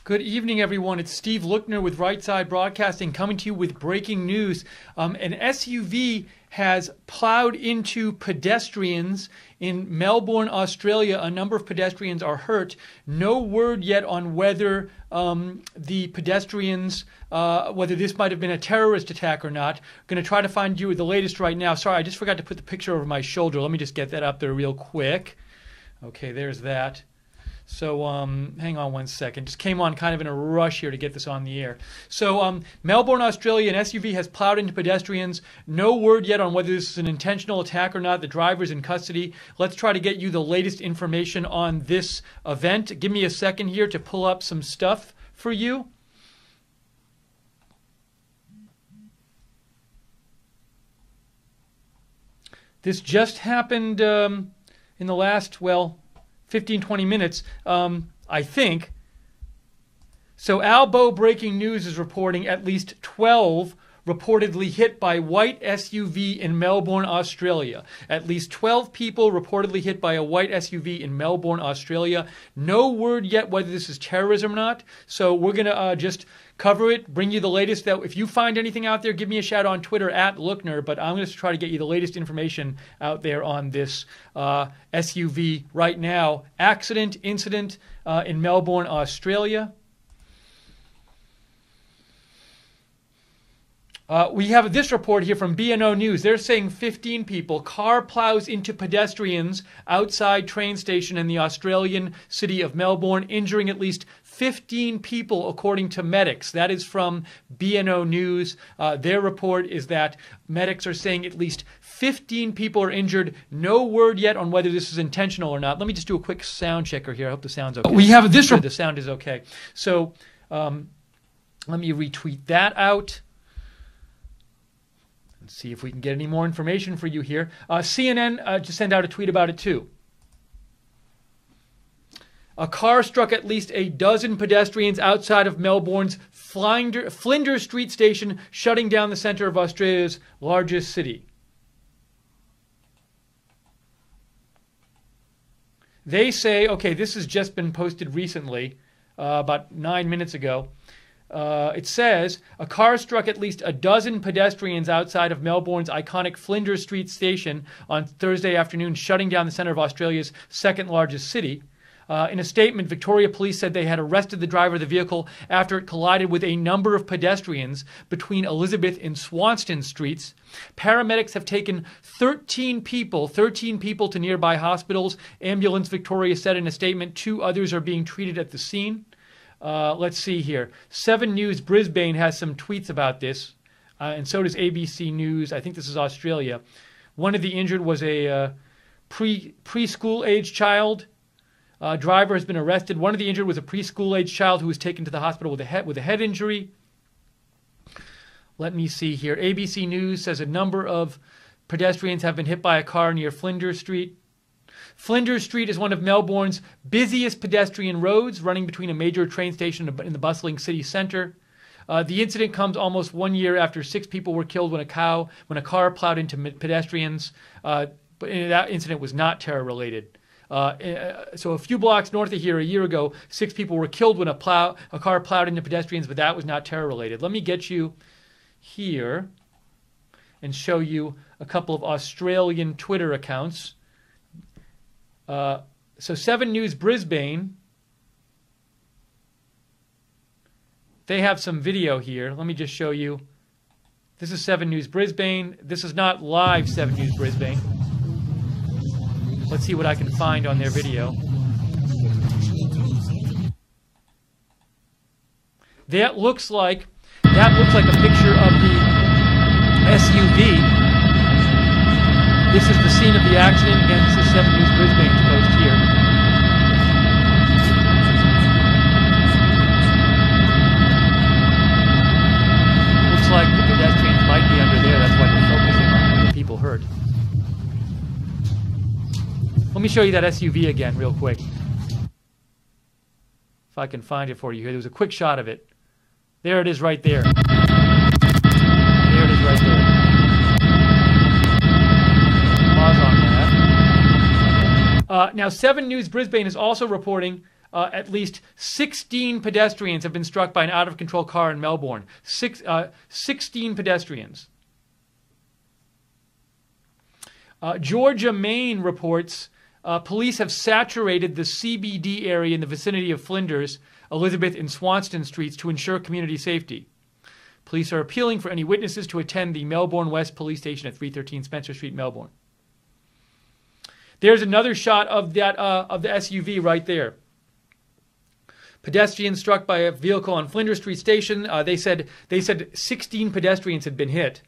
Good evening, everyone. It's Steve Lookner with Right Side Broadcasting coming to you with breaking news. An SUV has plowed into pedestrians in Melbourne, Australia. A number of pedestrians are hurt. No word yet on whether the pedestrians, whether this might have been a terrorist attack or not. Going to try to find you the latest right now. Sorry, I just forgot to put the picture over my shoulder. Let me just get that up there real quick. Okay, there's that. So hang on one second. Just came on kind of in a rush here to get this on the air. So Melbourne, Australia, an SUV has plowed into pedestrians. No word yet on whether this is an intentional attack or not. The driver's in custody. Let's try to get you the latest information on this event. Give me a second here to pull up some stuff for you. This just happened in the last, 15, 20 minutes, I think. So Albo Breaking News is reporting at least 12 reportedly hit by white SUV in Melbourne, Australia. At least 12 people reportedly hit by a white SUV in Melbourne, Australia. No word yet whether this is terrorism or not. So we're going to just cover it, bring you the latest. That if you find anything out there, give me a shout on Twitter at Lookner, but I'm going to try to get you the latest information out there on this SUV right now. Incident in Melbourne, Australia. We have this report here from BNO News. They're saying 15 people. Car plows into pedestrians outside train station in the Australian city of Melbourne, injuring at least 15 people, according to medics. That is from BNO News. Their report is that medics are saying at least 15 people are injured. No word yet on whether this is intentional or not. Let me just do a quick sound checker here. I hope the sound's okay. We have this. The sound is okay. So let me retweet that out. Let's see if we can get any more information for you here. CNN just sent out a tweet about it too. A car struck at least a dozen pedestrians outside of Melbourne's Flinders Street station, shutting down the center of Australia's largest city. They say, okay, this has just been posted recently, about 9 minutes ago. It says, a car struck at least a dozen pedestrians outside of Melbourne's iconic Flinders Street station on Thursday afternoon, shutting down the center of Australia's second largest city. In a statement, Victoria Police said they had arrested the driver of the vehicle after it collided with a number of pedestrians between Elizabeth and Swanston Streets. Paramedics have taken 13 people to nearby hospitals. Ambulance Victoria said in a statement 2 others are being treated at the scene. Let's see here. 7 News Brisbane has some tweets about this, and so does ABC News. I think this is Australia. One of the injured was a preschool-age child. Driver has been arrested. One of the injured was a preschool-age child who was taken to the hospital with a head injury. Let me see here. ABC News says a number of pedestrians have been hit by a car near Flinders Street. Flinders Street is one of Melbourne's busiest pedestrian roads, running between a major train station in the bustling city centre. The incident comes almost 1 year after 6 people were killed when a car plowed into pedestrians. But that incident was not terror-related. So a few blocks north of here, a year ago, 6 people were killed when a car plowed into pedestrians, but that was not terror-related. Let me get you here and show you a couple of Australian Twitter accounts. So 7 News Brisbane, they have some video here. Let me just show you. This is 7 News Brisbane. This is not live 7 News Brisbane. Let's see what I can find on their video. That looks like a picture of the SUV. This is the scene of the accident, and this is 7 News Brisbane's post here. Looks like the pedestrians might be under there. That's why they're focusing on the people hurt. Let me show you that SUV again real quick. If I can find it for you here. There was a quick shot of it. There it is right there. There it is right there. Pause on that. Now, 7 News Brisbane is also reporting at least 16 pedestrians have been struck by an out-of-control car in Melbourne. 16 pedestrians. Georgia, Maine reports police have saturated the CBD area in the vicinity of Flinders, Elizabeth, and Swanston streets to ensure community safety. Police are appealing for any witnesses to attend the Melbourne West Police Station at 313 Spencer Street, Melbourne. There's another shot of that of the SUV right there. Pedestrians struck by a vehicle on Flinders Street Station. They said 16 pedestrians had been hit.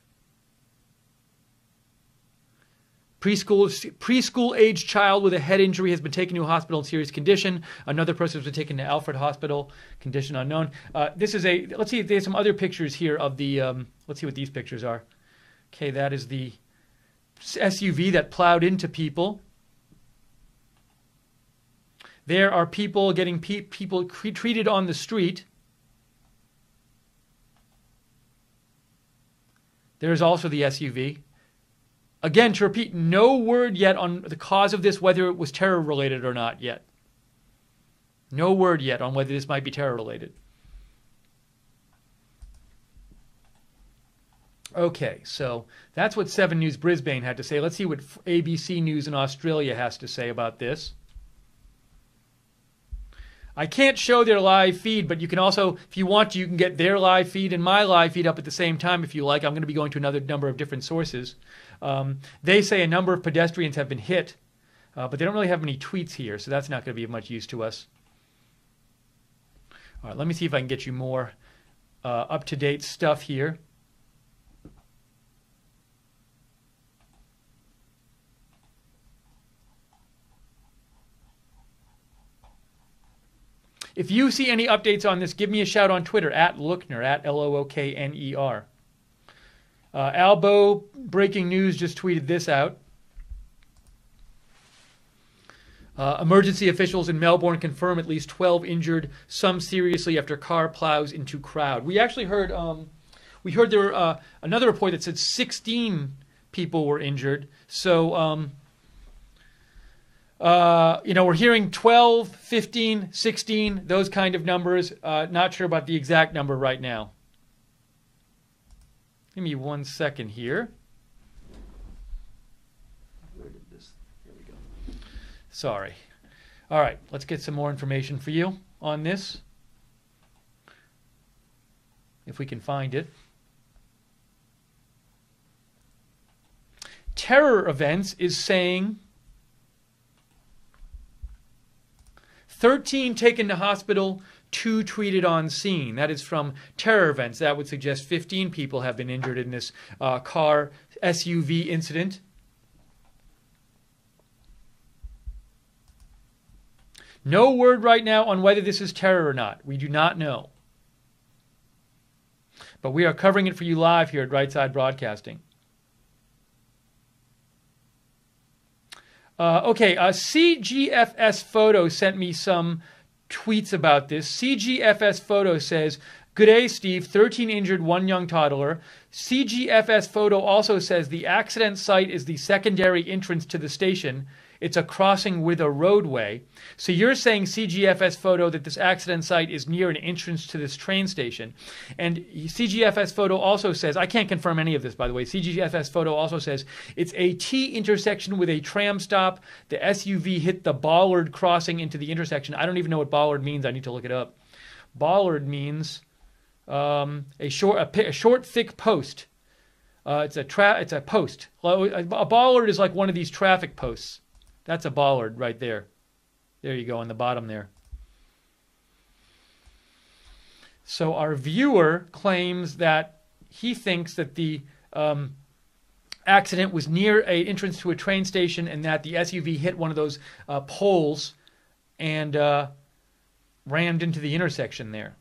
Preschool-aged child with a head injury has been taken to a hospital in serious condition. Another person has been taken to Alfred Hospital, condition unknown. Let's see if there's some other pictures here of the, let's see what these pictures are. Okay, that is the SUV that plowed into people. There are people getting people treated on the street. There's also the SUV. Again, to repeat, no word yet on the cause of this, whether it was terror-related or not yet. No word yet on whether this might be terror-related. Okay, so that's what 7 News Brisbane had to say. Let's see what ABC News in Australia has to say about this. I can't show their live feed, but you can also, if you want to, you can get their live feed and my live feed up at the same time if you like. I'm going to be going to another number of different sources. They say a number of pedestrians have been hit, but they don't really have any tweets here, so that's not going to be of much use to us. All right, let me see if I can get you more up-to-date stuff here. If you see any updates on this, give me a shout on Twitter, @Lookner, @Lookner. Albo Breaking News just tweeted this out. Emergency officials in Melbourne confirm at least 12 injured, some seriously after car plows into crowd. We actually heard, there were another report that said 16 people were injured. So, we're hearing 12, 15, 16, those kind of numbers. Not sure about the exact number right now. Give me 1 second here. Where did this? Here we go. Sorry. All right, let's get some more information for you on this, if we can find it. Terror Events is saying 13 taken to hospital, 2 treated on scene. That is from Terror Events. That would suggest 15 people have been injured in this car SUV incident. No word right now on whether this is terror or not. We do not know. But we are covering it for you live here at Right Side Broadcasting. CGFS Photo sent me some tweets about this. CGFS Photo says, "Good day, Steve. 13 injured, 1 young toddler." CGFS Photo also says the accident site is the secondary entrance to the station. It's a crossing with a roadway. So you're saying, CGFS Photo, that this accident site is near an entrance to this train station. And CGFS Photo also says, I can't confirm any of this, by the way. CGFS Photo also says it's a T intersection with a tram stop. The SUV hit the bollard crossing into the intersection. I don't even know what bollard means. I need to look it up. Bollard means a short, thick post. It's a post. A bollard is like one of these traffic posts. That's a bollard right there. There you go on the bottom there. So our viewer claims that he thinks that the accident was near an entrance to a train station and that the SUV hit one of those poles and rammed into the intersection there.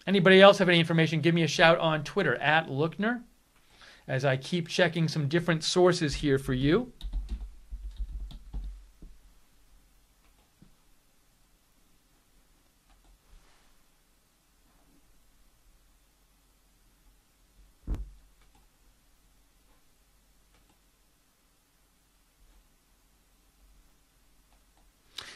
Anybody else have any information? Give me a shout on Twitter, @Lookner. As I keep checking some different sources here for you.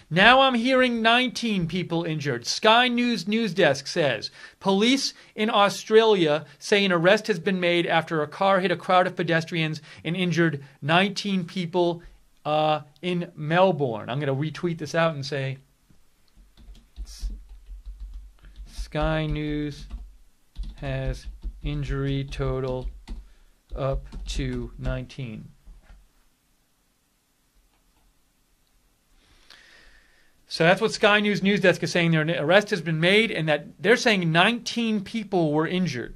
Now I'm hearing 19 people injured. Sky News news desk says police in Australia say an arrest has been made after a car hit a crowd of pedestrians and injured 19 people in Melbourne. I'm going to retweet this out and say Sky News has injury total up to 19. So that's what Sky News news desk is saying. Their arrest has been made, and that they're saying 19 people were injured.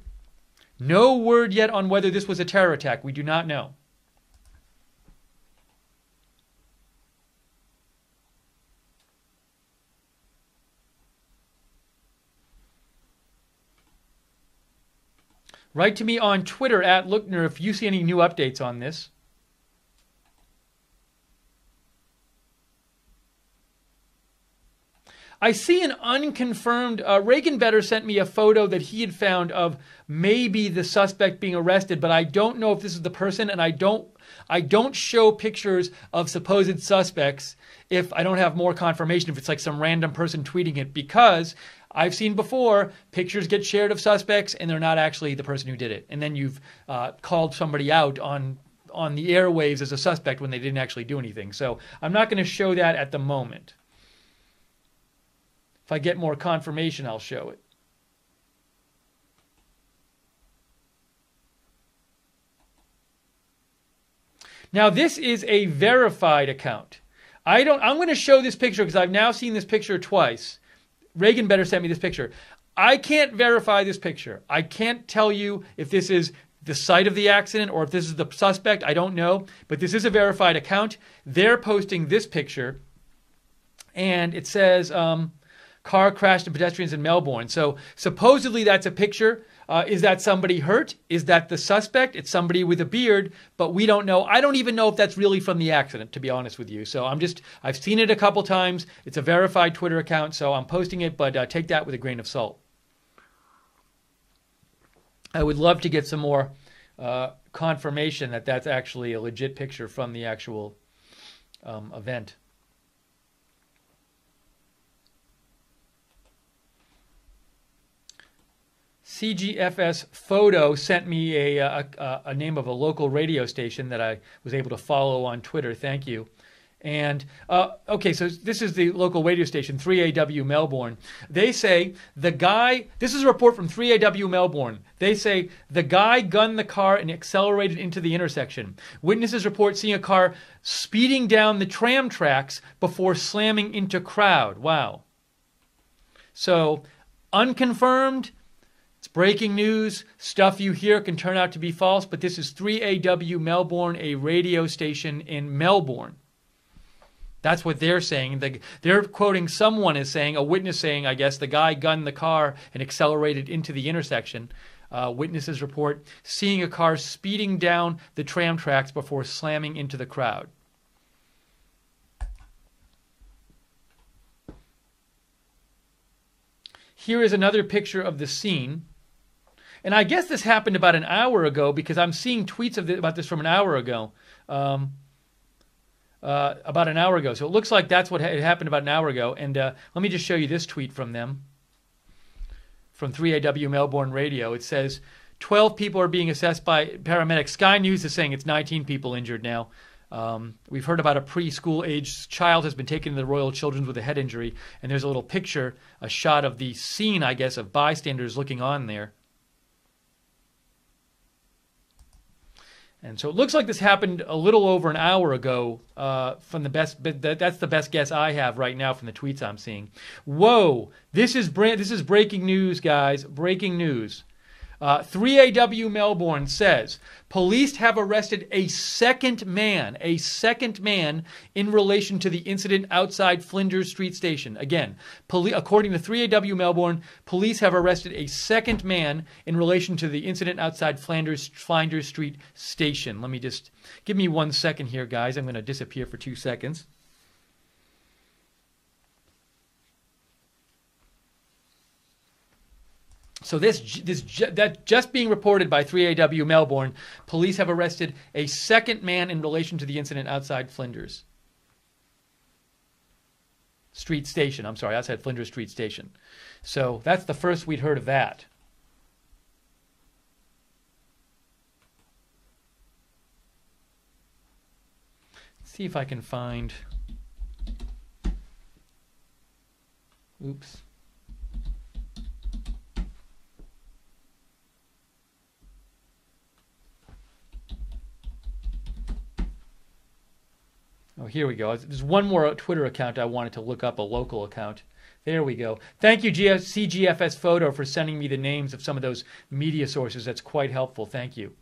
No word yet on whether this was a terror attack. We do not know. Write to me on Twitter at Lookner if you see any new updates on this. I see an unconfirmed, Reagan Better sent me a photo that he had found of maybe the suspect being arrested, but I don't know if this is the person, and I don't show pictures of supposed suspects if I don't have more confirmation, if it's like some random person tweeting it, because I've seen before pictures get shared of suspects and they're not actually the person who did it. And then you've called somebody out on the airwaves as a suspect when they didn't actually do anything. So I'm not going to show that at the moment. If I get more confirmation, I'll show it. Now, this is a verified account. I'm going to show this picture because I've now seen this picture twice. Reagan Better sent me this picture. I can't verify this picture. I can't tell you if this is the site of the accident or if this is the suspect. I don't know. But this is a verified account. They're posting this picture. And it says... car crashed and pedestrians in Melbourne. So supposedly that's a picture. Is that somebody hurt? Is that the suspect? It's somebody with a beard, but we don't know. I don't even know if that's really from the accident, to be honest with you. So I've seen it a couple times. It's a verified Twitter account, so I'm posting it, but take that with a grain of salt. I would love to get some more confirmation that that's actually a legit picture from the actual event. CGFS Photo sent me a name of a local radio station that I was able to follow on Twitter. Thank you. And, okay, so this is the local radio station, 3AW Melbourne. They say this is a report from 3AW Melbourne. They say the guy gunned the car and accelerated into the intersection. Witnesses report seeing a car speeding down the tram tracks before slamming into crowd. Wow. So, unconfirmed. It's breaking news. Stuff you hear can turn out to be false, but this is 3AW Melbourne, a radio station in Melbourne. That's what they're saying. They're quoting someone as saying, a witness saying, I guess, the guy gunned the car and accelerated into the intersection. Witnesses report seeing a car speeding down the tram tracks before slamming into the crowd. Here is another picture of the scene. And I guess this happened about an hour ago because I'm seeing tweets about this from an hour ago. About an hour ago. So it looks like that's what happened about an hour ago. And let me just show you this tweet from them. From 3AW Melbourne Radio. It says, 12 people are being assessed by paramedics. Sky News is saying it's 19 people injured now. We've heard about a preschool-aged child has been taken to the Royal Children's with a head injury, and there's a little picture, a shot of the scene, I guess, of bystanders looking on there. And so it looks like this happened a little over an hour ago. That's the best guess I have right now from the tweets I'm seeing. Whoa! This is breaking news, guys. Breaking news. 3AW Melbourne says police have arrested a second man in relation to the incident outside Flinders Street Station. Again, according to 3AW Melbourne, police have arrested a second man in relation to the incident outside Flinders Street Station. Let me just give me 1 second here, guys. I'm going to disappear for 2 seconds. So that just being reported by 3AW Melbourne, police have arrested a second man in relation to the incident outside Flinders. Street Station. I'm sorry, outside Flinders Street Station. So that's the first we'd heard of that. Let's see if I can find... Oops. Oh, here we go. There's one more Twitter account I wanted to look up, a local account. There we go. Thank you, CGFS Photo, for sending me the names of some of those media sources. That's quite helpful. Thank you.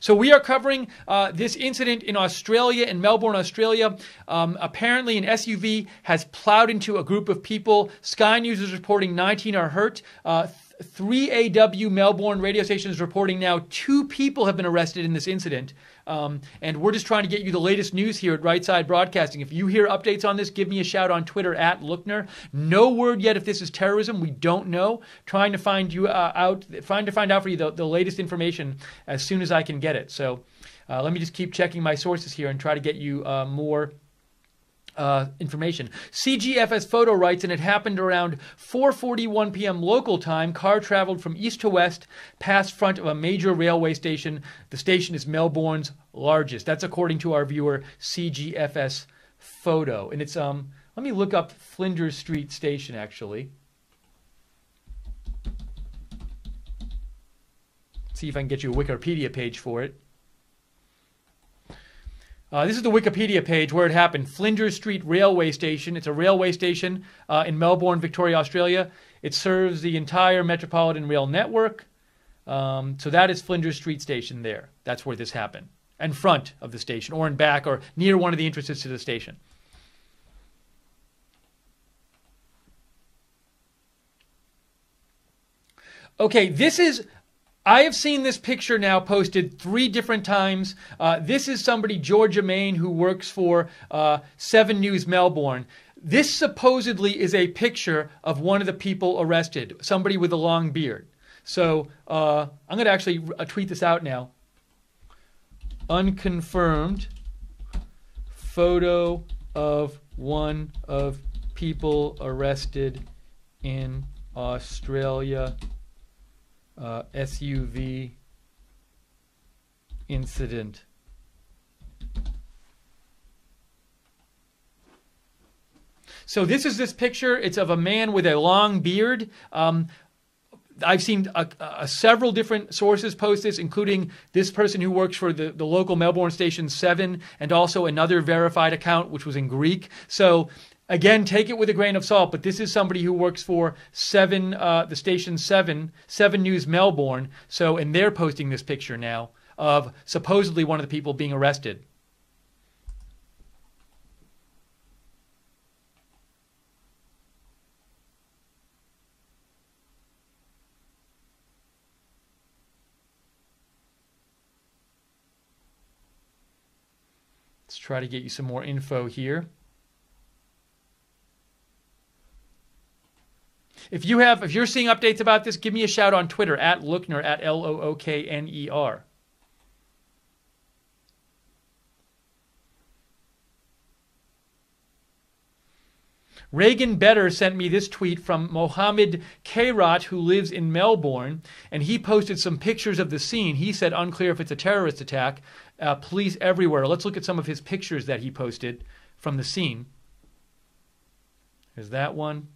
So we are covering this incident in Australia, in Melbourne, Australia. Apparently an SUV has plowed into a group of people. Sky News is reporting 19 are hurt. 3AW Melbourne radio station is reporting now 2 people have been arrested in this incident. And we're just trying to get you the latest news here at Right Side Broadcasting. If you hear updates on this, give me a shout on Twitter at Lookner. No word yet if this is terrorism. We don't know. Trying to find out for you the latest information as soon as I can get it. So let me just keep checking my sources here and try to get you more information. CGFS Photo writes, and it happened around 4:41 p.m. local time. Car traveled from east to west past front of a major railway station. The station is Melbourne's largest. That's according to our viewer, CGFS Photo. And it's, let me look up Flinders Street Station, actually. See if I can get you a Wikipedia page for it. This is the Wikipedia page where it happened. Flinders Street Railway Station. It's a railway station in Melbourne, Victoria, Australia. It serves the entire Metropolitan Rail network. So that is Flinders Street Station there. That's where this happened. In front of the station, or in back, or near one of the entrances to the station. Okay, this is... I have seen this picture now posted 3 different times. This is somebody, Georgia Main, who works for 7 News Melbourne. This supposedly is a picture of one of the people arrested, somebody with a long beard. So I'm going to actually tweet this out now. Unconfirmed photo of one of people arrested in Australia. SUV incident. So this is this picture. It's of a man with a long beard. I've seen several different sources post this, including this person who works for the local Melbourne station 7, and also another verified account, which was in Greek. So again, take it with a grain of salt, but this is somebody who works for 7, the station 7 News Melbourne. So, and they're posting this picture now of supposedly one of the people being arrested. Let's try to get you some more info here. If you're seeing updates about this, give me a shout on Twitter at Lookner, at Lookner. Reagan Better sent me this tweet from Mohammed Kairat, who lives in Melbourne, and he posted some pictures of the scene. He said, unclear if it's a terrorist attack. Police everywhere. Let's look at some of his pictures that he posted from the scene. There's that one.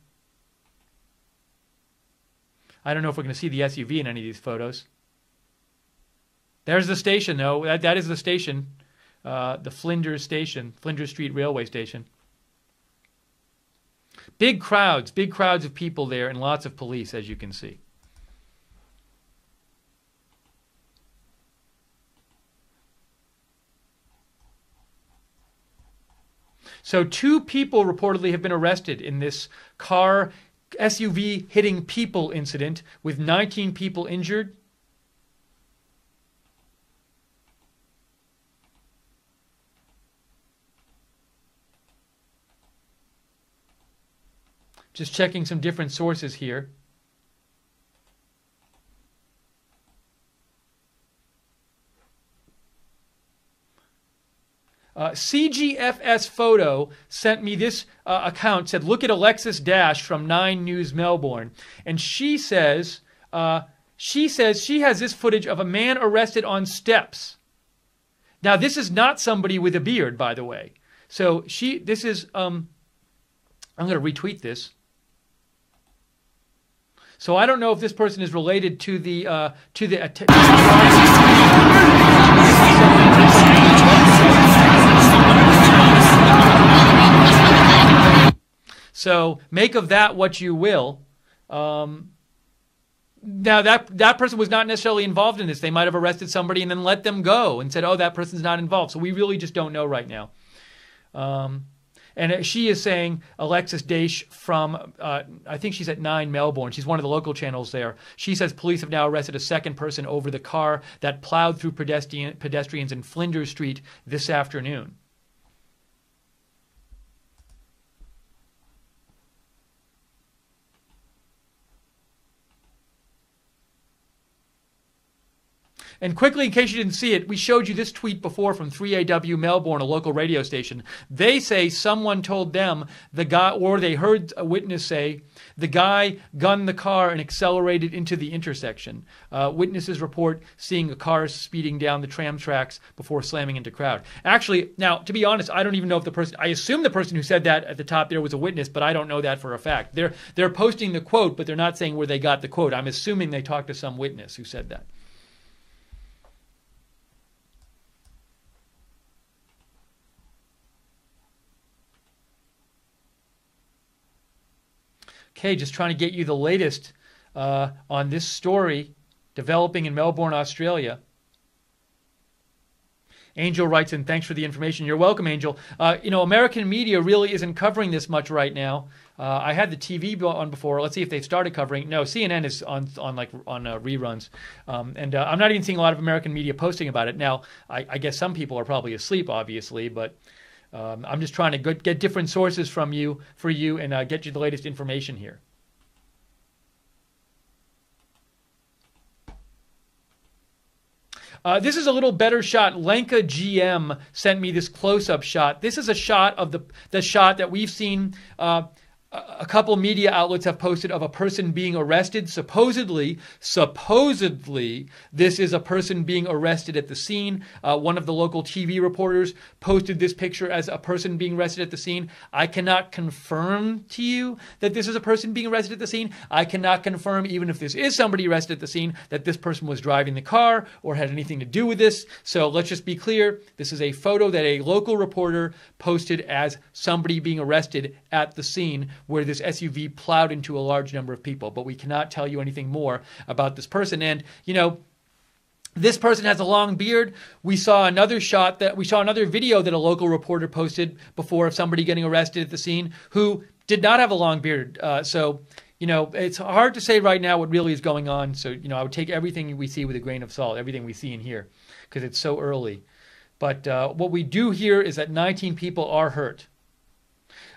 I don't know if we're going to see the SUV in any of these photos. There's the station, though. That is the station, the Flinders Station, Flinders Street Railway Station. Big crowds of people there, and lots of police, as you can see. So 2 people reportedly have been arrested in this car SUV hitting people incident, with 19 people injured. Just checking some different sources here. CGFS Photo sent me this account, said, look at Alexis Dash from 9 News Melbourne. And she says she has this footage of a man arrested on steps. Now, this is not somebody with a beard, by the way. So this is, I'm going to retweet this. So I don't know if this person is related to the So make of that what you will. Now that person was not necessarily involved in this. They might have arrested somebody and then let them go and said, "Oh, that person's not involved." So we really just don't know right now. And she is saying, Alexis Dash from, I think she's at 9 Melbourne. She's one of the local channels there. She says police have now arrested a second person over the car that plowed through pedestrians in Flinders Street this afternoon. And quickly, in case you didn't see it, we showed you this tweet before from 3AW Melbourne, a local radio station. They say someone told them the guy, or they heard a witness say, the guy gunned the car and accelerated into the intersection. Witnesses report seeing a car speeding down the tram tracks before slamming into crowd. Actually, now, to be honest, I don't even know if the person, I assume the person who said that at the top there was a witness, but I don't know that for a fact. They're posting the quote, but they're not saying where they got the quote. I'm assuming they talked to some witness who said that. Okay, just trying to get you the latest on this story developing in Melbourne, Australia. Angel writes in, thanks for the information. You're welcome, Angel. American media really isn't covering this much right now. I had the TV on before. Let's see if they've started covering. No, CNN is on reruns. And I'm not even seeing a lot of American media posting about it. Now, I guess some people are probably asleep, obviously, but I'm just trying to get different sources for you and get you the latest information here. This is a little better shot. Lenka GM sent me this close-up shot. This is a shot of the shot that we've seen. A couple media outlets have posted of a person being arrested. Supposedly, this is a person being arrested at the scene. One of the local TV reporters posted this picture as a person being arrested at the scene. I cannot confirm to you that this is a person being arrested at the scene. I cannot confirm, even if this is somebody arrested at the scene, that this person was driving the car or had anything to do with this. So let's just be clear. This is a photo that a local reporter posted as somebody being arrested at the scene, where this SUV plowed into a large number of people. But we cannot tell you anything more about this person. And, this person has a long beard. We saw another video that a local reporter posted before of somebody getting arrested at the scene who did not have a long beard. So it's hard to say right now what really is going on. So, I would take everything we see with a grain of salt, everything we see in here, because it's so early. But what we do hear is that 19 people are hurt.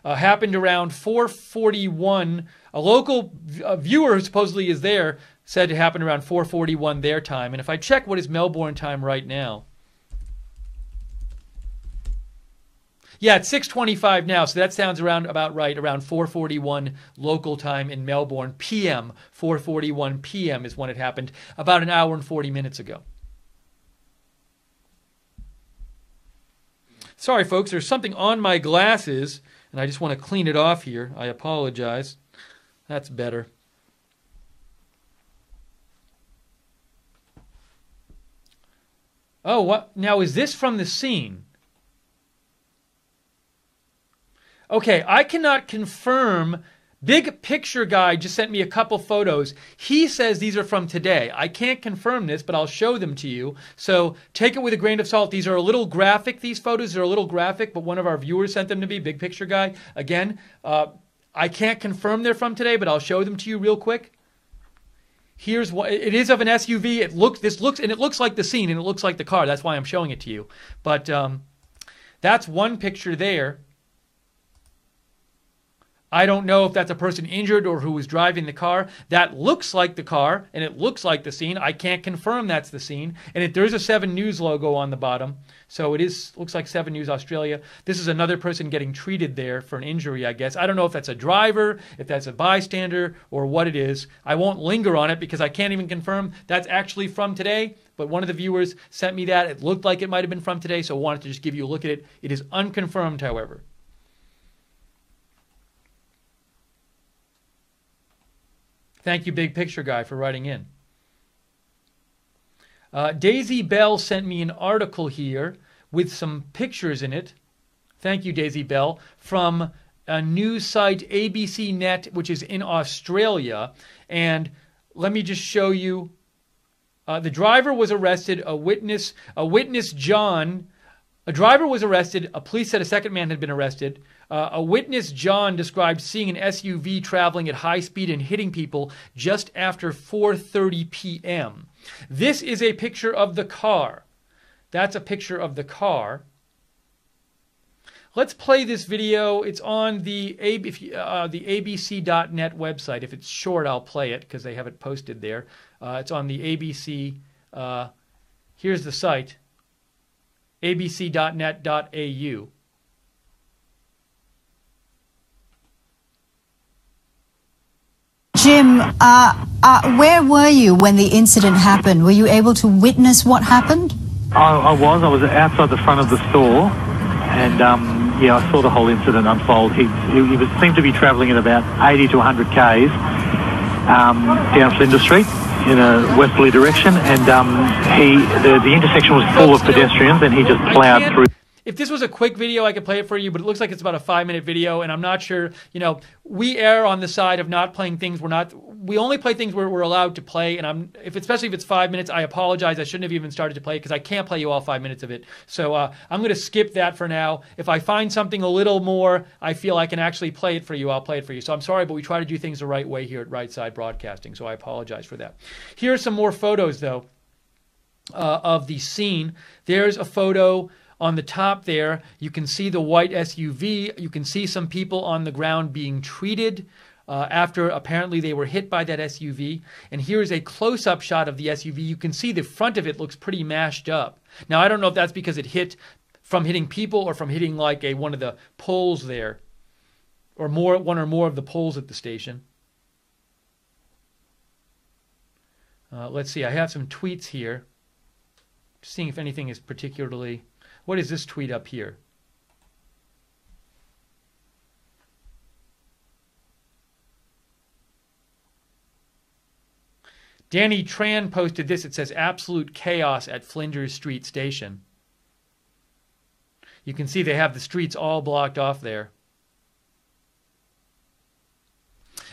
Happened around 4:41. A local viewer who supposedly is there said it happened around 4:41 their time. And if I check what is Melbourne time right now, yeah, it's 6:25 now, so that sounds about right. Around 4:41 local time in Melbourne, p.m. 4:41 p.m. is when it happened, about an hour and 40 minutes ago. Sorry, folks, there's something on my glasses, and I just want to clean it off here. I apologize. That's better. Oh, what? Now, is this from the scene? Okay, I cannot confirm. Big Picture Guy just sent me a couple photos. He says these are from today. I can't confirm this, but I'll show them to you. So take it with a grain of salt. These are a little graphic. These photos are a little graphic, but one of our viewers sent them to me, Big Picture Guy. Again, I can't confirm they're from today, but I'll show them to you real quick. Here's what it is of an SUV. It looks like the scene, and it looks like the car. That's why I'm showing it to you. But that's one picture there I don't know if that's a person injured or who was driving the car. That looks like the car, and it looks like the scene. I can't confirm that's the scene. And there's a 7 News logo on the bottom. So it looks like 7 News Australia. This is another person getting treated there for an injury, I guess. I don't know if that's a driver, if that's a bystander, or what it is. I won't linger on it because I can't even confirm that's actually from today. But one of the viewers sent me that. It looked like it might have been from today, so I wanted to just give you a look at it. It is unconfirmed, however. Thank you, Big Picture Guy, for writing in. Daisy Bell sent me an article here with some pictures in it. Thank you, Daisy Bell, from a news site, ABC Net, which is in Australia. And let me just show you. The driver was arrested. A witness, John. A driver was arrested. Police said a second man had been arrested. A witness, John, described seeing an SUV traveling at high speed and hitting people just after 4:30 p.m. This is a picture of the car. That's a picture of the car. Let's play this video. It's on the abc.net website. If it's short, I'll play it because they have it posted there. It's on the ABC. Here's the site, abc.net.au. Jim, where were you when the incident happened? Were you able to witness what happened? I was outside the front of the store, and yeah, I saw the whole incident unfold. He seemed to be travelling at about 80 to 100 k's down Flinders Street in a westerly direction, and the intersection was full of pedestrians, and he just ploughed through. If this was a quick video, I could play it for you, but it looks like it's about a 5-minute video, and I'm not sure. You know, we err on the side of not playing things we only play things we're allowed to play, and especially if it's 5 minutes, I apologize. I shouldn't have even started to play because I can't play you all 5 minutes of it. So I'm going to skip that for now. If I find something a little more, I feel I can actually play it for you, I'll play it for you. So I'm sorry, but we try to do things the right way here at Right Side Broadcasting, so I apologize for that. Here are some more photos, though, of the scene. There's a photo. On the top there, you can see the white SUV. You can see some people on the ground being treated after apparently they were hit by that SUV. And here is a close-up shot of the SUV. You can see the front of it looks pretty mashed up. Now, I don't know if that's because it hit from hitting people or from hitting like one of the poles there, or one or more of the poles at the station. Let's see. I have some tweets here. Just seeing if anything is particularly... What is this tweet up here? Danny Tran posted this. It says, absolute chaos at Flinders Street Station. You can see they have the streets all blocked off there.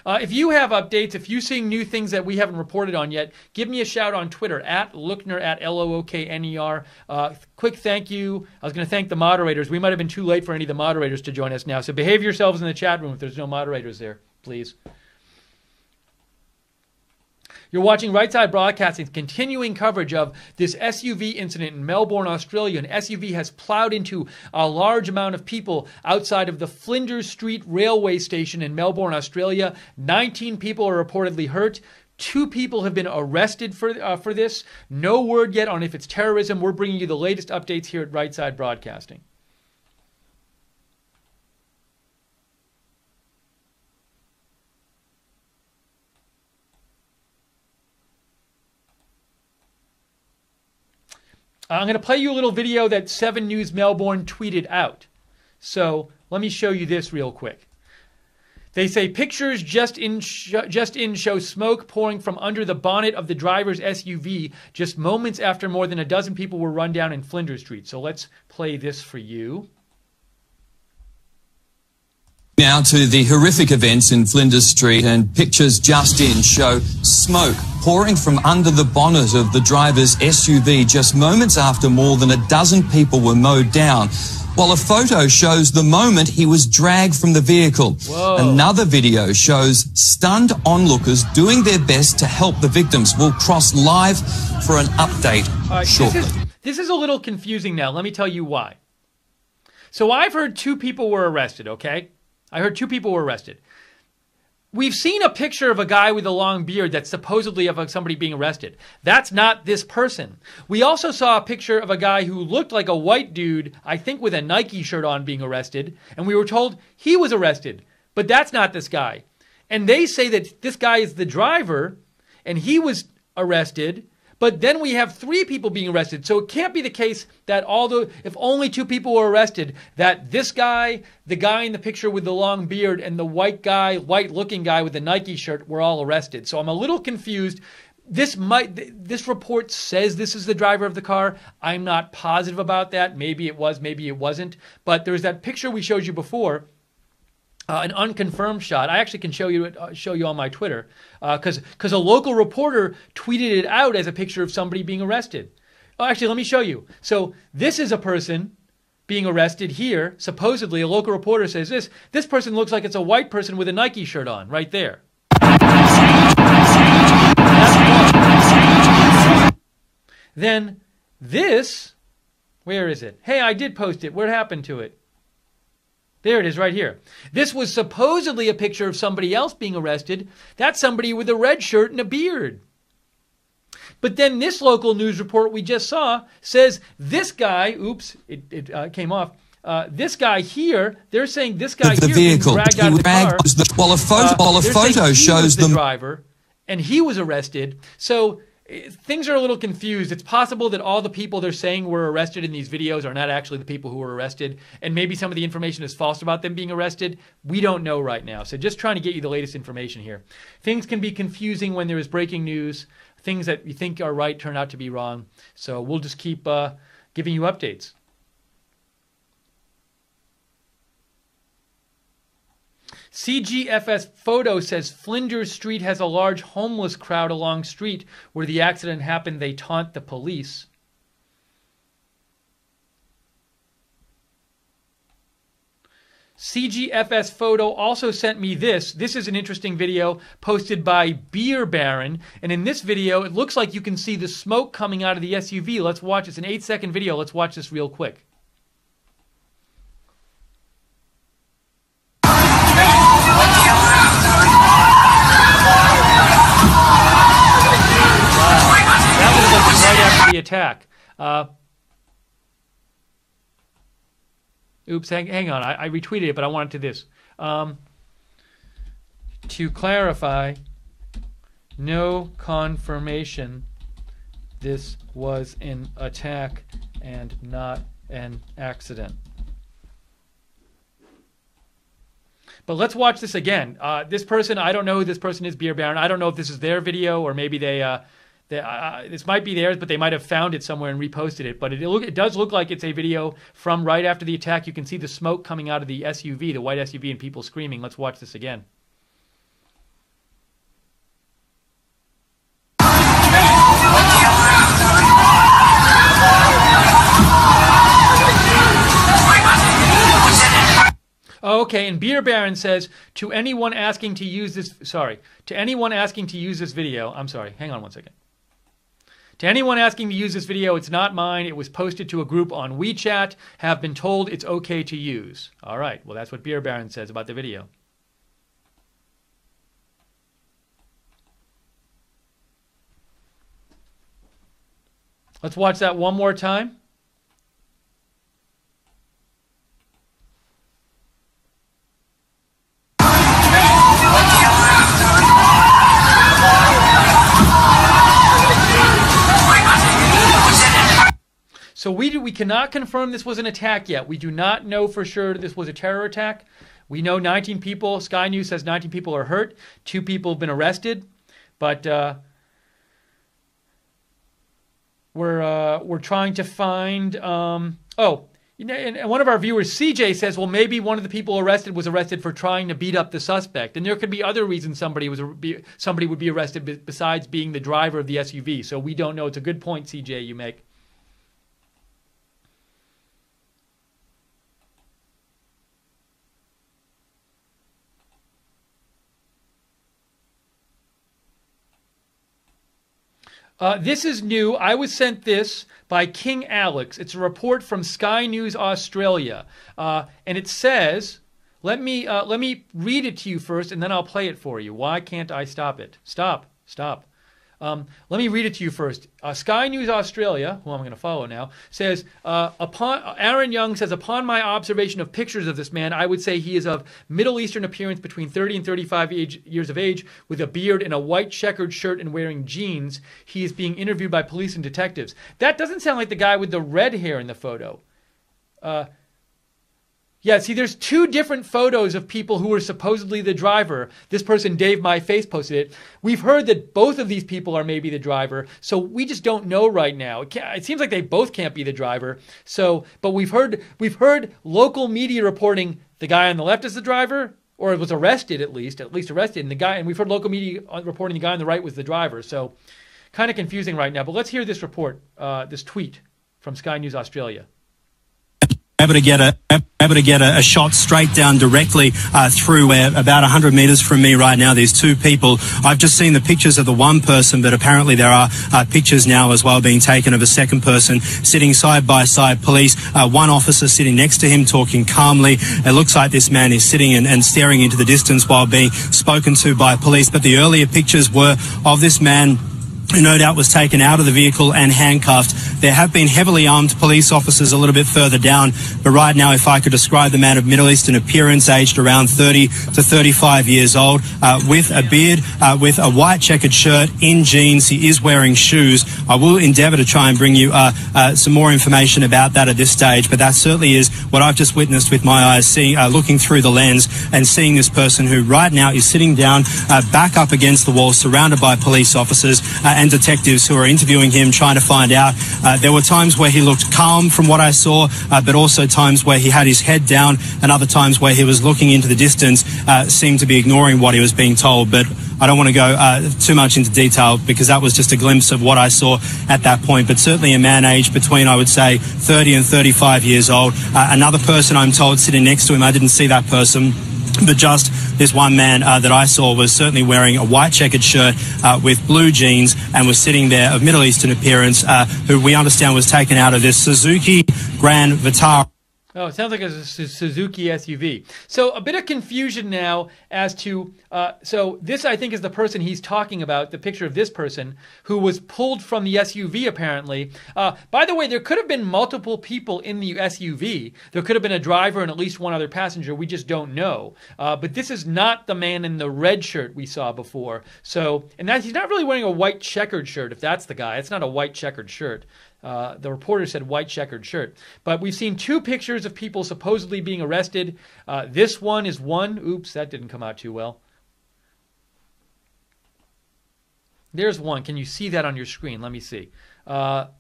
If you have updates, if you're seeing new things that we haven't reported on yet, give me a shout on Twitter, at Lookner, at Lookner. Quick thank you. I was going to thank the moderators. We might have been too late for any of the moderators to join us now. So behave yourselves in the chat room if there's no moderators there, please. You're watching Right Side Broadcasting's continuing coverage of this SUV incident in Melbourne, Australia. An SUV has plowed into a large amount of people outside of the Flinders Street railway station in Melbourne, Australia. 19 people are reportedly hurt. 2 people have been arrested for this. No word yet on if it's terrorism. We're bringing you the latest updates here at Right Side Broadcasting. I'm going to play you a little video that 7 News Melbourne tweeted out. So let me show you this real quick. They say pictures just in show smoke pouring from under the bonnet of the driver's SUV just moments after more than a dozen people were run down in Flinders Street. So let's play this for you. Now to the horrific events in Flinders Street, and pictures just in show smoke pouring from under the bonnet of the driver's SUV just moments after more than a dozen people were mowed down, while a photo shows the moment he was dragged from the vehicle. Whoa. Another video shows stunned onlookers doing their best to help the victims. We'll cross live for an update shortly. This is a little confusing now. Let me tell you why. So I've heard 2 people were arrested, okay? I heard 2 people were arrested. We've seen a picture of a guy with a long beard that's supposedly of somebody being arrested. That's not this person. We also saw a picture of a guy who looked like a white dude, I think with a Nike shirt on, being arrested, and we were told he was arrested. But that's not this guy. And they say that this guy is the driver, and he was arrested, but then we have 3 people being arrested. So it can't be the case that if only 2 people were arrested, that this guy, the guy in the picture with the long beard, and the white-looking guy with the Nike shirt were all arrested. So I'm a little confused. This report says this is the driver of the car. I'm not positive about that. Maybe it was, maybe it wasn't. But there's that picture we showed you before. An unconfirmed shot. I actually can show you on my Twitter because a local reporter tweeted it out as a picture of somebody being arrested. Oh, actually, let me show you. So this is a person being arrested here. Supposedly, a local reporter says this. This person looks like it's a white person with a Nike shirt on, right there. That's one. Then this, where is it? Hey, I did post it. What happened to it? There it is right here. This was supposedly a picture of somebody else being arrested. That's somebody with a red shirt and a beard. But then this local news report we just saw says this guy, oops, it came off. This guy here, they're saying this guy the here vehicle being dragged out of the car. While a photo shows the driver, and he was arrested. So things are a little confused. It's possible that all the people they're saying were arrested in these videos are not actually the people who were arrested, and maybe some of the information is false about them being arrested. We don't know right now. So just trying to get you the latest information here. Things can be confusing when there is breaking news. Things that you think are right turn out to be wrong. So we'll just keep giving you updates. CGFS photo says Flinders Street has a large homeless crowd along street where the accident happened. They taunt the police. CGFS photo also sent me this. This is an interesting video posted by Beer Baron. And in this video, it looks like you can see the smoke coming out of the SUV. Let's watch. It's an 8-second video. Let's watch this real quick. Right after the attack. Oops, hang on. I retweeted it, but I wanted to this. To clarify, no confirmation this was an attack and not an accident. But let's watch this again. This person, I don't know who this person is, Beer Baron. I don't know if this is their video or maybe this might be theirs, but they might have found it somewhere and reposted it. But it does look like it's a video from right after the attack. You can see the smoke coming out of the SUV, the white SUV, and people screaming. Let's watch this again. Okay, and Beer Baron says, to anyone asking to use this video, I'm sorry, hang on one second. To anyone asking to use this video, it's not mine. It was posted to a group on WeChat. Have been told it's okay to use. All right, well, that's what Beer Baron says about the video. Let's watch that one more time. So we cannot confirm this was an attack yet. We do not know for sure this was a terror attack. We know 19 people, Sky News says 19 people are hurt. 2 people have been arrested. But we're trying to find... and one of our viewers, CJ, says, well, maybe one of the people arrested was arrested for trying to beat up the suspect. And there could be other reasons somebody would be arrested besides being the driver of the SUV. So we don't know. It's a good point, CJ, you make. This is new. I was sent this by King Alex. It's a report from Sky News Australia. And it says, Let me read it to you first, and then I'll play it for you. Why can't I stop it? Stop. Let me read it to you first. Sky News Australia, who I'm going to follow now, says, Aaron Young says, upon my observation of pictures of this man, I would say he is of Middle Eastern appearance, between 30 and 35 years of age, with a beard and a white checkered shirt and wearing jeans. He is being interviewed by police and detectives. That doesn't sound like the guy with the red hair in the photo. Yeah, see, there's two different photos of people who are supposedly the driver. This person, Dave My Face, posted it. We've heard that both of these people are maybe the driver, so we just don't know right now. It seems like they both can't be the driver. So, but we've heard local media reporting the guy on the left is the driver, or was arrested at least arrested, and we've heard local media reporting the guy on the right was the driver. So, kind of confusing right now. But let's hear this report, this tweet from Sky News Australia. Able to get a shot straight down directly through where about 100 metres from me right now. There's two people. I've just seen the pictures of the one person, but apparently there are pictures now as well being taken of a second person sitting side by side. Police, one officer sitting next to him talking calmly. It looks like this man is sitting and staring into the distance while being spoken to by police. But the earlier pictures were of this man who no doubt was taken out of the vehicle and handcuffed. There have been heavily armed police officers a little bit further down, but right now, if I could describe the man of Middle Eastern appearance, aged around 30 to 35 years old, with a beard, with a white checkered shirt, in jeans. He is wearing shoes. I will endeavour to try and bring you some more information about that at this stage, but that certainly is what I've just witnessed with my eyes, looking through the lens and seeing this person who right now is sitting down, back up against the wall, surrounded by police officers and detectives who are interviewing him, trying to find out. There were times where he looked calm from what I saw, but also times where he had his head down, and other times where he was looking into the distance, seemed to be ignoring what he was being told. But I don't want to go too much into detail because that was just a glimpse of what I saw at that point. But certainly a man aged between, I would say, 30 and 35 years old. Another person, I'm told, sitting next to him, I didn't see that person, but just this one man that I saw was certainly wearing a white checkered shirt with blue jeans and was sitting there of Middle Eastern appearance, who we understand was taken out of this Suzuki Grand Vitara. Oh, it sounds like a Suzuki SUV. So a bit of confusion now as to, so this I think is the person he's talking about, the picture of this person who was pulled from the SUV apparently. By the way, there could have been multiple people in the SUV. There could have been a driver and at least one other passenger. We just don't know. But this is not the man in the red shirt we saw before. So, and that he's not really wearing a white checkered shirt, if that's the guy. It's not a white checkered shirt. The reporter said white checkered shirt. But we've seen two pictures of people supposedly being arrested. This one is one. Oops, that didn't come out too well. There's one. Can you see that on your screen? Let me see.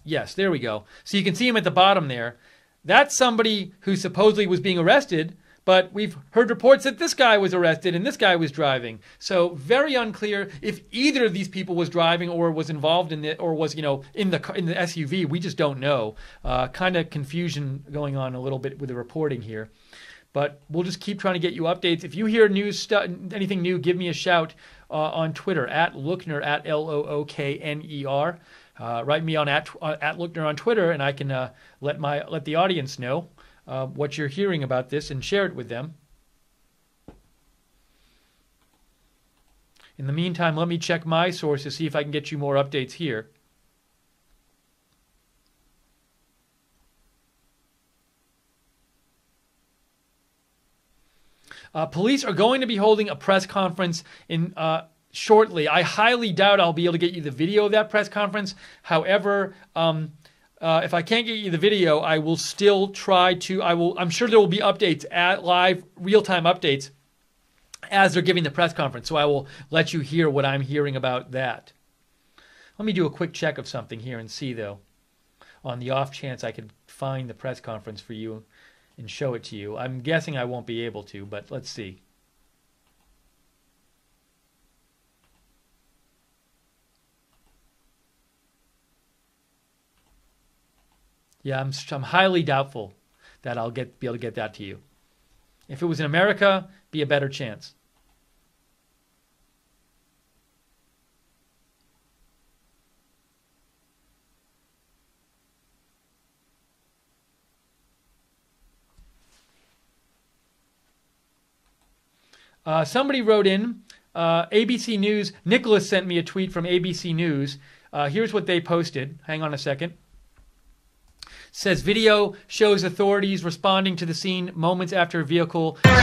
Yes, there we go. So you can see him at the bottom there. That's somebody who supposedly was being arrested, but we've heard reports that this guy was arrested and this guy was driving. So very unclear if either of these people was driving or was involved in it or was, in the SUV. We just don't know. Kind of confusion going on a little bit with the reporting here. But we'll just keep trying to get you updates. If you hear news, anything new, give me a shout on Twitter at Lookner, at Lookner. Write me on at Lookner on Twitter, and I can let the audience know what you're hearing about this and share it with them. In the meantime, let me check my sources, see if I can get you more updates here. Police are going to be holding a press conference in shortly. I highly doubt I'll be able to get you the video of that press conference. However, if I can't get you the video, I will still try to. I'm sure there will be updates, live, real-time updates, as they're giving the press conference. So I will let you hear what I'm hearing about that. Let me do a quick check of something here and see, though, on the off chance I could find the press conference for you and show it to you. I'm guessing I won't be able to, but let's see. Yeah, I'm highly doubtful that I'll be able to get that to you. If it was in America, be a better chance. Somebody wrote in, ABC News. Nicholas sent me a tweet from ABC News. Here's what they posted. Hang on a second. Says video shows authorities responding to the scene moments after a vehicle. Move on.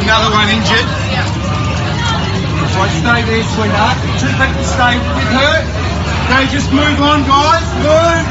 Another one injured. Right, stay there, sweetheart. 2 people stay with her. Okay, just move on, guys. Move.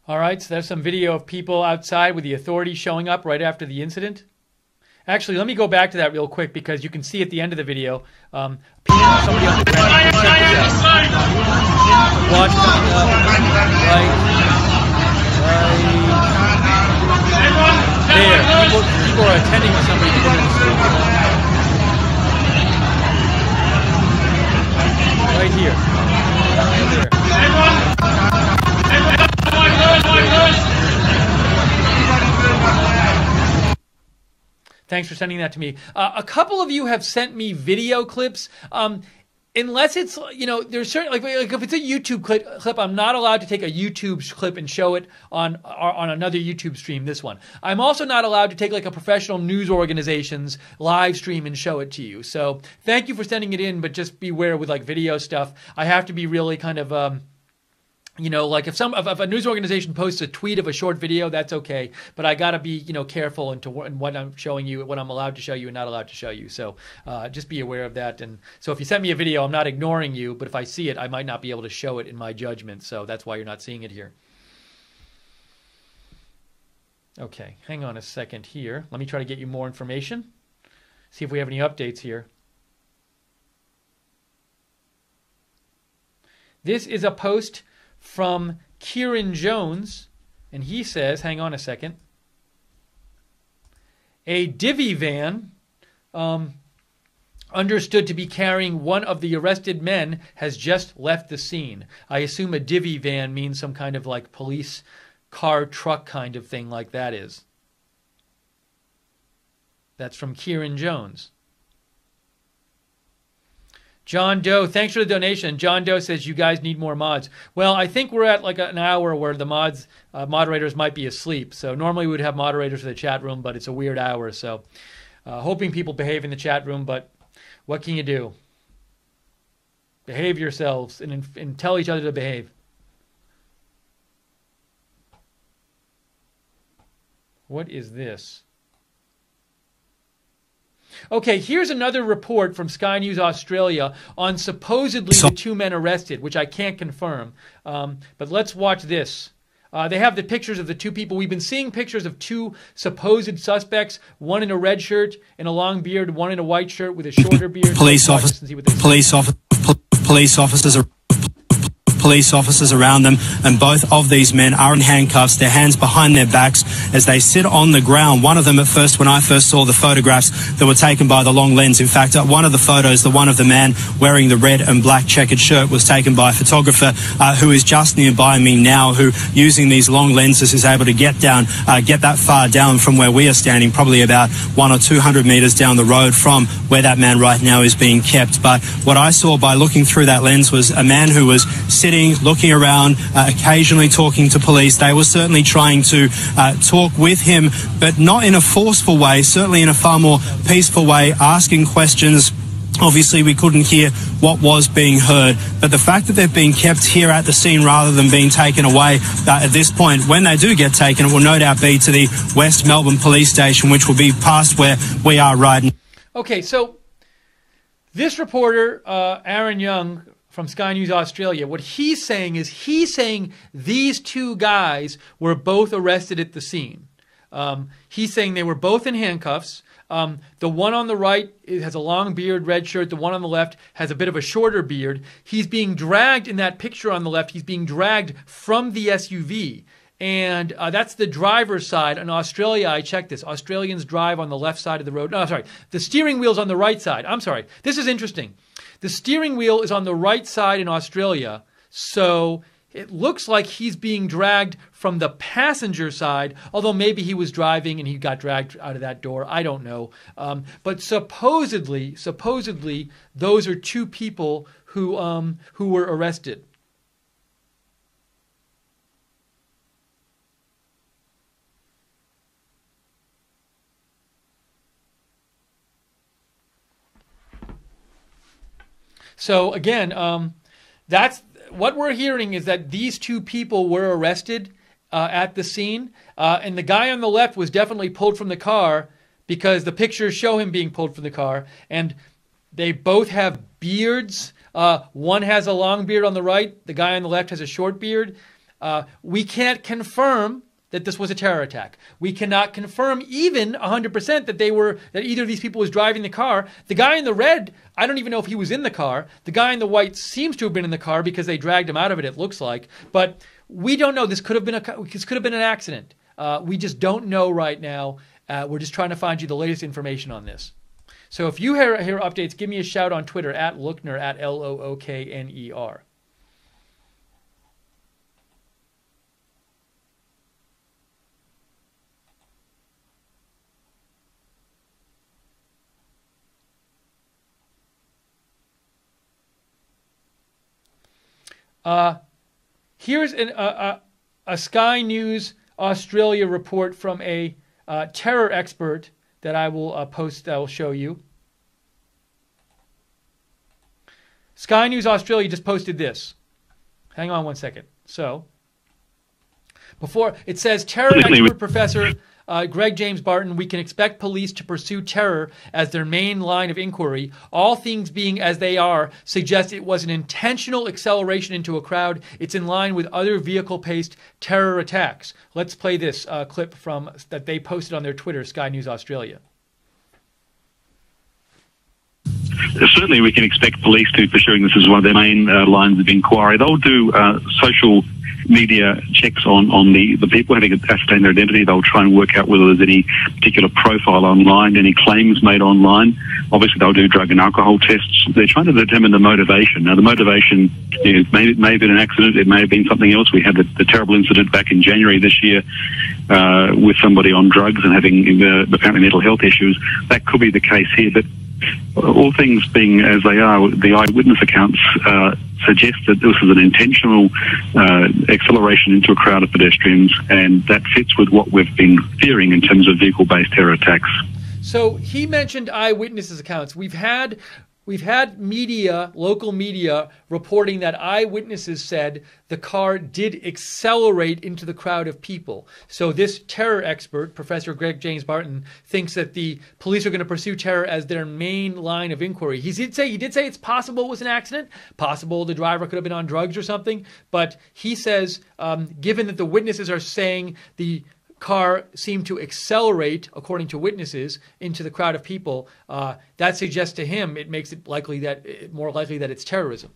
All right, so there's some video of people outside with the authorities showing up right after the incident. Actually, let me go back to that real quick because you can see at the end of the video, somebody on the ground. Watch coming up, right there. People are attending to somebody to go to the street. Right here. Right there. Thanks for sending that to me. A couple of you have sent me video clips. Unless it's, there's certain, like if it's a YouTube clip, I'm not allowed to take a YouTube clip and show it on another YouTube stream, this one. I'm also not allowed to take like a professional news organization's live stream and show it to you. So thank you for sending it in, but just beware with like video stuff. I have to be really kind of, like if a news organization posts a tweet of a short video, that's okay. But I got to be, careful in what I'm showing you, what I'm allowed to show you and not allowed to show you. So just be aware of that. And so if you send me a video, I'm not ignoring you. But if I see it, I might not be able to show it in my judgment. So that's why you're not seeing it here. Okay, hang on a second here. Let me try to get you more information. See if we have any updates here. This is a post from Kieran Jones, and he says, hang on a second, a divvy van understood to be carrying one of the arrested men has just left the scene. I assume a divvy van means some kind of like police car truck kind of thing like that is. That's from Kieran Jones. John Doe, thanks for the donation. John Doe says you guys need more mods. Well, I think we're at like an hour where the moderators might be asleep. So normally we would have moderators for the chat room, but it's a weird hour. So hoping people behave in the chat room, but what can you do? Behave yourselves and tell each other to behave. What is this? Okay, here's another report from Sky News Australia on supposedly the 2 men arrested, which I can't confirm. But let's watch this. They have the pictures of the 2 people. We've been seeing pictures of 2 supposed suspects, one in a red shirt and a long beard, one in a white shirt with a shorter beard. Police officers around them, and both of these men are in handcuffs, their hands behind their backs as they sit on the ground. One of them at first, when I first saw the photographs that were taken by the long lens, in fact, one of the photos, the one of the man wearing the red and black checkered shirt, was taken by a photographer who is just nearby me now, who, using these long lenses, is able to get that far down from where we are standing, probably about 100 or 200 metres down the road from where that man right now is being kept. But what I saw by looking through that lens was a man who was sitting, looking around, occasionally talking to police. They were certainly trying to talk with him, but not in a forceful way, certainly in a far more peaceful way, asking questions. Obviously, we couldn't hear what was being heard, but the fact that they've been kept here at the scene rather than being taken away at this point, when they do get taken, it will no doubt be to the West Melbourne Police Station, which will be past where we are right now. Okay, so this reporter, Aaron Young, from Sky News Australia, what he's saying is these 2 guys were both arrested at the scene. He's saying they were both in handcuffs. The one on the right has a long beard, red shirt. The one on the left has a bit of a shorter beard. He's being dragged in that picture on the left. He's being dragged from the SUV. And that's the driver's side. In Australia, I checked this. Australians drive on the left side of the road. No, sorry. The steering wheel's on the right side. I'm sorry. This is interesting. The steering wheel is on the right side in Australia. So it looks like he's being dragged from the passenger side, although maybe he was driving and he got dragged out of that door. I don't know. But supposedly, those are two people who were arrested. So again, that's what we're hearing is that these two people were arrested at the scene, and the guy on the left was definitely pulled from the car because the pictures show him being pulled from the car, and they both have beards. One has a long beard on the right. The guy on the left has a short beard. We can't confirm that this was a terror attack. We cannot confirm even 100% that either of these people was driving the car. The guy in the red, I don't even know if he was in the car. The guy in the white seems to have been in the car because they dragged him out of it looks like. But we don't know. This could have been an accident. We just don't know right now. We're just trying to find you the latest information on this. So if you hear updates, give me a shout on Twitter at Lookner, at Lookner. Here's a Sky News Australia report from a terror expert that I will post. I will show you. Sky News Australia just posted this. Hang on one second. So, before it says terror expert Professor Greg James Barton, we can expect police to pursue terror as their main line of inquiry. All things being as they are suggest it was an intentional acceleration into a crowd. It's in line with other vehicle-paced terror attacks. Let's play this clip from that they posted on their Twitter, Sky News Australia. Certainly we can expect police to be pursuing this as one of their main lines of inquiry. They'll do social media checks on the people having ascertained their identity. They'll try and work out whether there's any particular profile online, any claims made online. Obviously, they'll do drug and alcohol tests. They're trying to determine the motivation. Now, the motivation may have been an accident. It may have been something else. We had the terrible incident back in January this year with somebody on drugs and having apparently mental health issues. That could be the case here, but all things being as they are, the eyewitness accounts suggest that this is an intentional acceleration into a crowd of pedestrians, and that fits with what we've been fearing in terms of vehicle-based terror attacks. So he mentioned eyewitnesses accounts. We've had media, local media, reporting that eyewitnesses said the car did accelerate into the crowd of people. So this terror expert, Professor Greg James Barton, thinks that the police are going to pursue terror as their main line of inquiry. He did say it's possible it was an accident, possible the driver could have been on drugs or something, but he says, given that the witnesses are saying the car seemed to accelerate, according to witnesses, into the crowd of people, that suggests to him it makes it more likely that it's terrorism.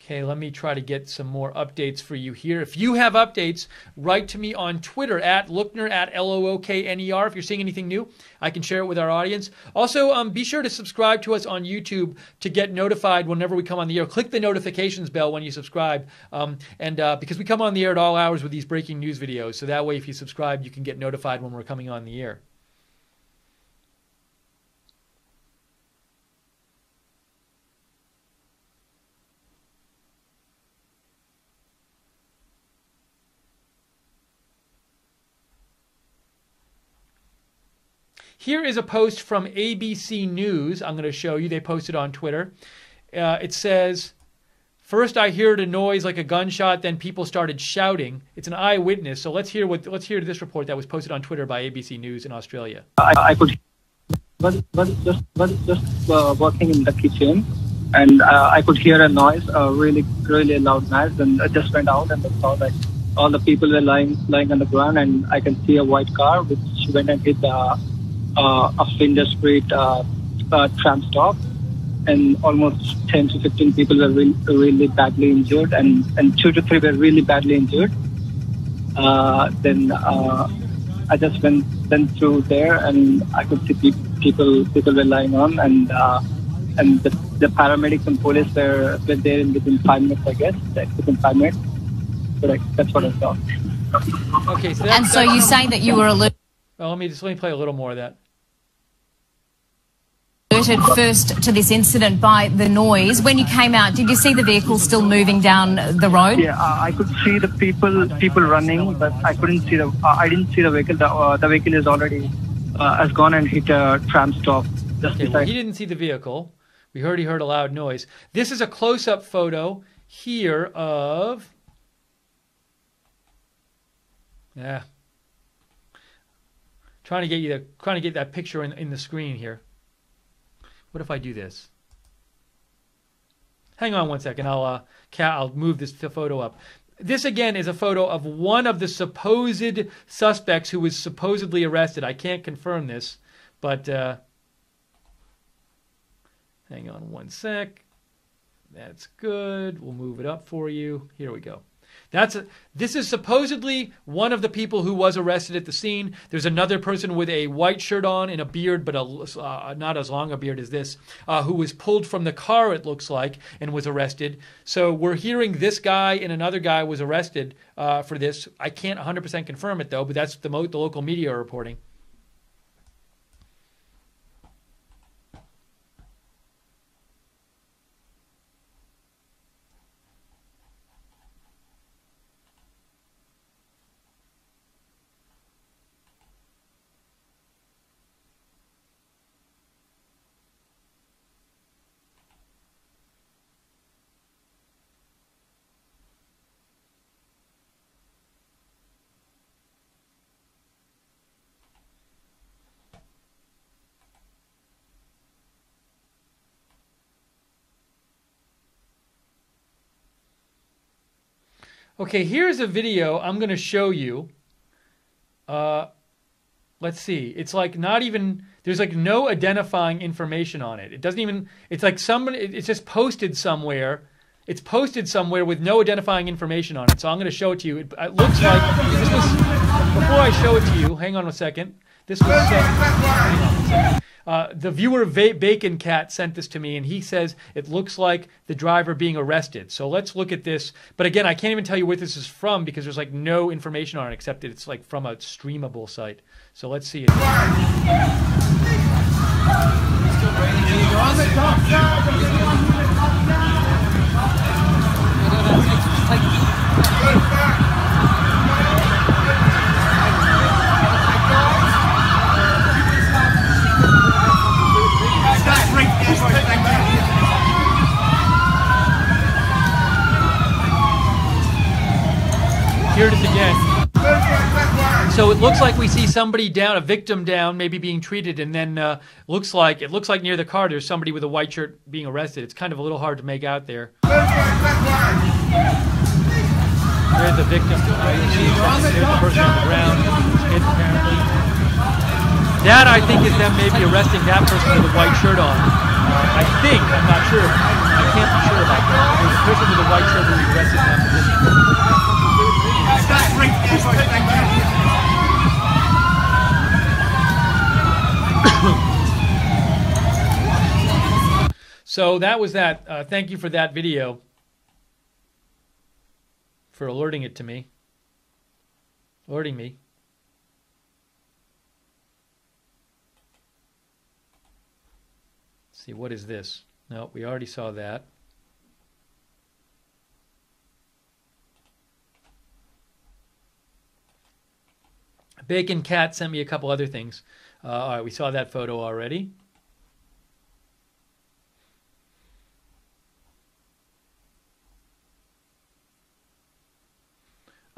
Okay, let me try to get some more updates for you here. If you have updates, write to me on Twitter at Lookner, at Lookner. If you're seeing anything new, I can share it with our audience. Also, be sure to subscribe to us on YouTube to get notified whenever we come on the air. Click the notifications bell when you subscribe, because we come on the air at all hours with these breaking news videos. So that way, if you subscribe, you can get notified when we're coming on the air. Here is a post from ABC News I'm going to show you. They posted on Twitter. It says, first I heard a noise like a gunshot, then people started shouting. It's an eyewitness. So let's hear this report that was posted on Twitter by ABC News in Australia. I could just working in the kitchen, and I could hear a noise, a really loud noise, and I just went out and I saw that all the people were lying on the ground, and I can see a white car which went and hit a Flinders Street tram stop, and almost 10 to 15 people were really badly injured, and 2 to 3 were really badly injured. Then I just went through there, and I could see people were lying on, and the paramedics and police were there within 5 minutes, I guess, within 5 minutes. But that's what I saw. Okay, so And so you say that you were alerted well, let me play a little more of that. first to this incident by the noise. When you came out, did you see the vehicle still moving down the road? Yeah, I could see the people running, but I couldn't see I didn't see the vehicle. The vehicle is already has gone and hit a tram stop. Okay, well, he didn't see the vehicle. We already heard a loud noise. This is a close-up photo here of... Yeah. Trying to get that picture in the screen here. What if I do this? Hang on one second. I'll move this photo up. This again is a photo of one of the supposed suspects who was supposedly arrested. I can't confirm this, but hang on one sec. That's good. We'll move it up for you. Here we go. This is supposedly one of the people who was arrested at the scene. There's another person with a white shirt on and a beard, but not as long a beard as this, who was pulled from the car, it looks like, and was arrested. So we're hearing this guy and another guy was arrested for this. I can't 100% confirm it, though, but that's the local media are reporting. Okay, here's a video I'm going to show you. Let's see. It's like not even, there's like no identifying information on it. It doesn't even, it's like it's just posted somewhere. It's posted somewhere with no identifying information on it. So I'm going to show it to you. It looks like, this was, before I show it to you, hang on a second. This was hang on a second. The viewer Bacon Cat sent this to me, and he says it looks like the driver being arrested. So let's look at this. But again, I can't even tell you where this is from because there's like no information on it except that it's like from a streamable site. So let's see it. Here it is again. So it looks like we see somebody down, a victim down, maybe being treated, and then looks like near the car there's somebody with a white shirt being arrested. It's kind of a little hard to make out there. There's the victim. There's the person on the ground. Hit apparently. That I think is them maybe arresting that person with a white shirt on. I think. I'm not sure. I can't be sure about that. There's a person with a white shirt who was arrested in that position. So that was that. Thank you for that video, for alerting me. Let's see, what is this? No, we already saw that. Bacon Cat sent me a couple other things. All right, we saw that photo already.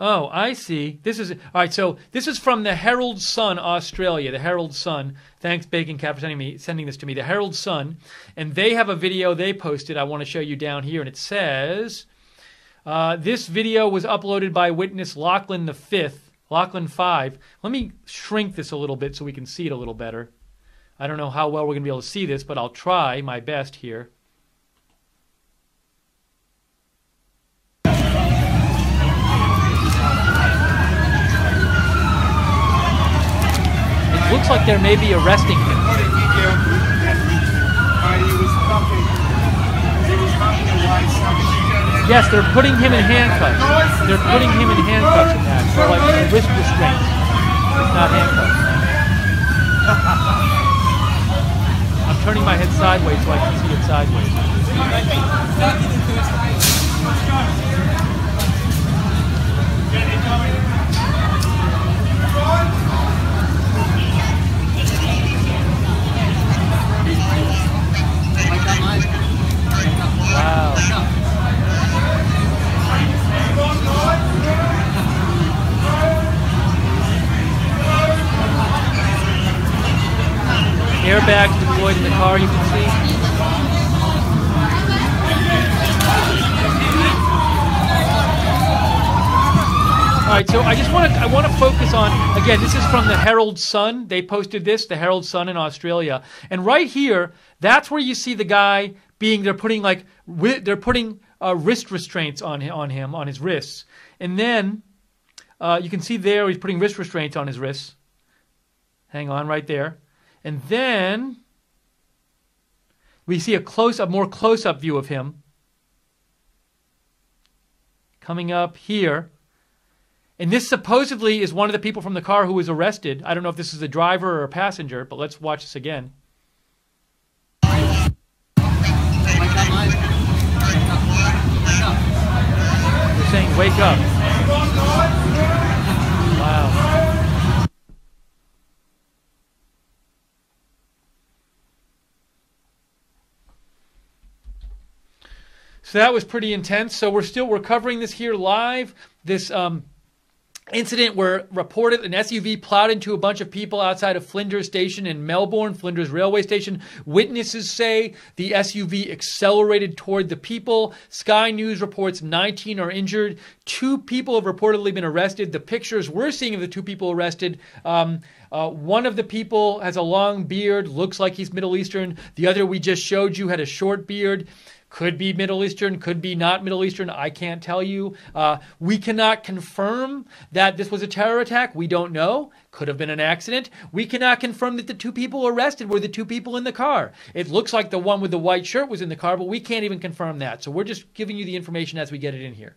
Oh, I see. This is all right. So this is from the Herald Sun, Australia. The Herald Sun. Thanks, Bacon Cat, for sending this to me. The Herald Sun, and they have a video they posted. I want to show you down here, and it says this video was uploaded by witness Lachlan the Fifth, Lachlan 5. Let me shrink this a little bit so we can see it a little better. I don't know how well we're going to be able to see this, but I'll try my best here. Looks like they may be arresting him. Yes, they're putting him in handcuffs. They're putting him in handcuffs in that. So like wrist restraints. It's not handcuffs. I'm turning my head sideways so I can see it sideways. Wow. Airbags deployed in the car, you can see. All right, so I want to focus on, again, this is from the Herald Sun. They posted this, the Herald Sun in Australia. And right here, that's where you see the guy they're putting wrist restraints on him, on his wrists. And then you can see there he's putting wrist restraints on his wrists. Hang on, right there. And then we see a more close-up view of him coming up here. And this supposedly is one of the people from the car who was arrested. I don't know if this is a driver or a passenger, but let's watch this again. They're saying, wake up. Wow. So that was pretty intense. So we're covering this here live. This incident where reported an SUV plowed into a bunch of people outside of Flinders Station in Melbourne, Flinders Railway Station. Witnesses say the SUV accelerated toward the people. Sky News reports 19 are injured. 2 people have reportedly been arrested. The pictures we're seeing of the 2 people arrested, one of the people has a long beard, looks like he's Middle Eastern. The other we just showed you had a short beard. Could be Middle Eastern, could be not Middle Eastern. I can't tell you. We cannot confirm that this was a terror attack. We don't know. Could have been an accident. We cannot confirm that the 2 people arrested were the 2 people in the car. It looks like the one with the white shirt was in the car, but we can't even confirm that. So we're just giving you the information as we get it in here.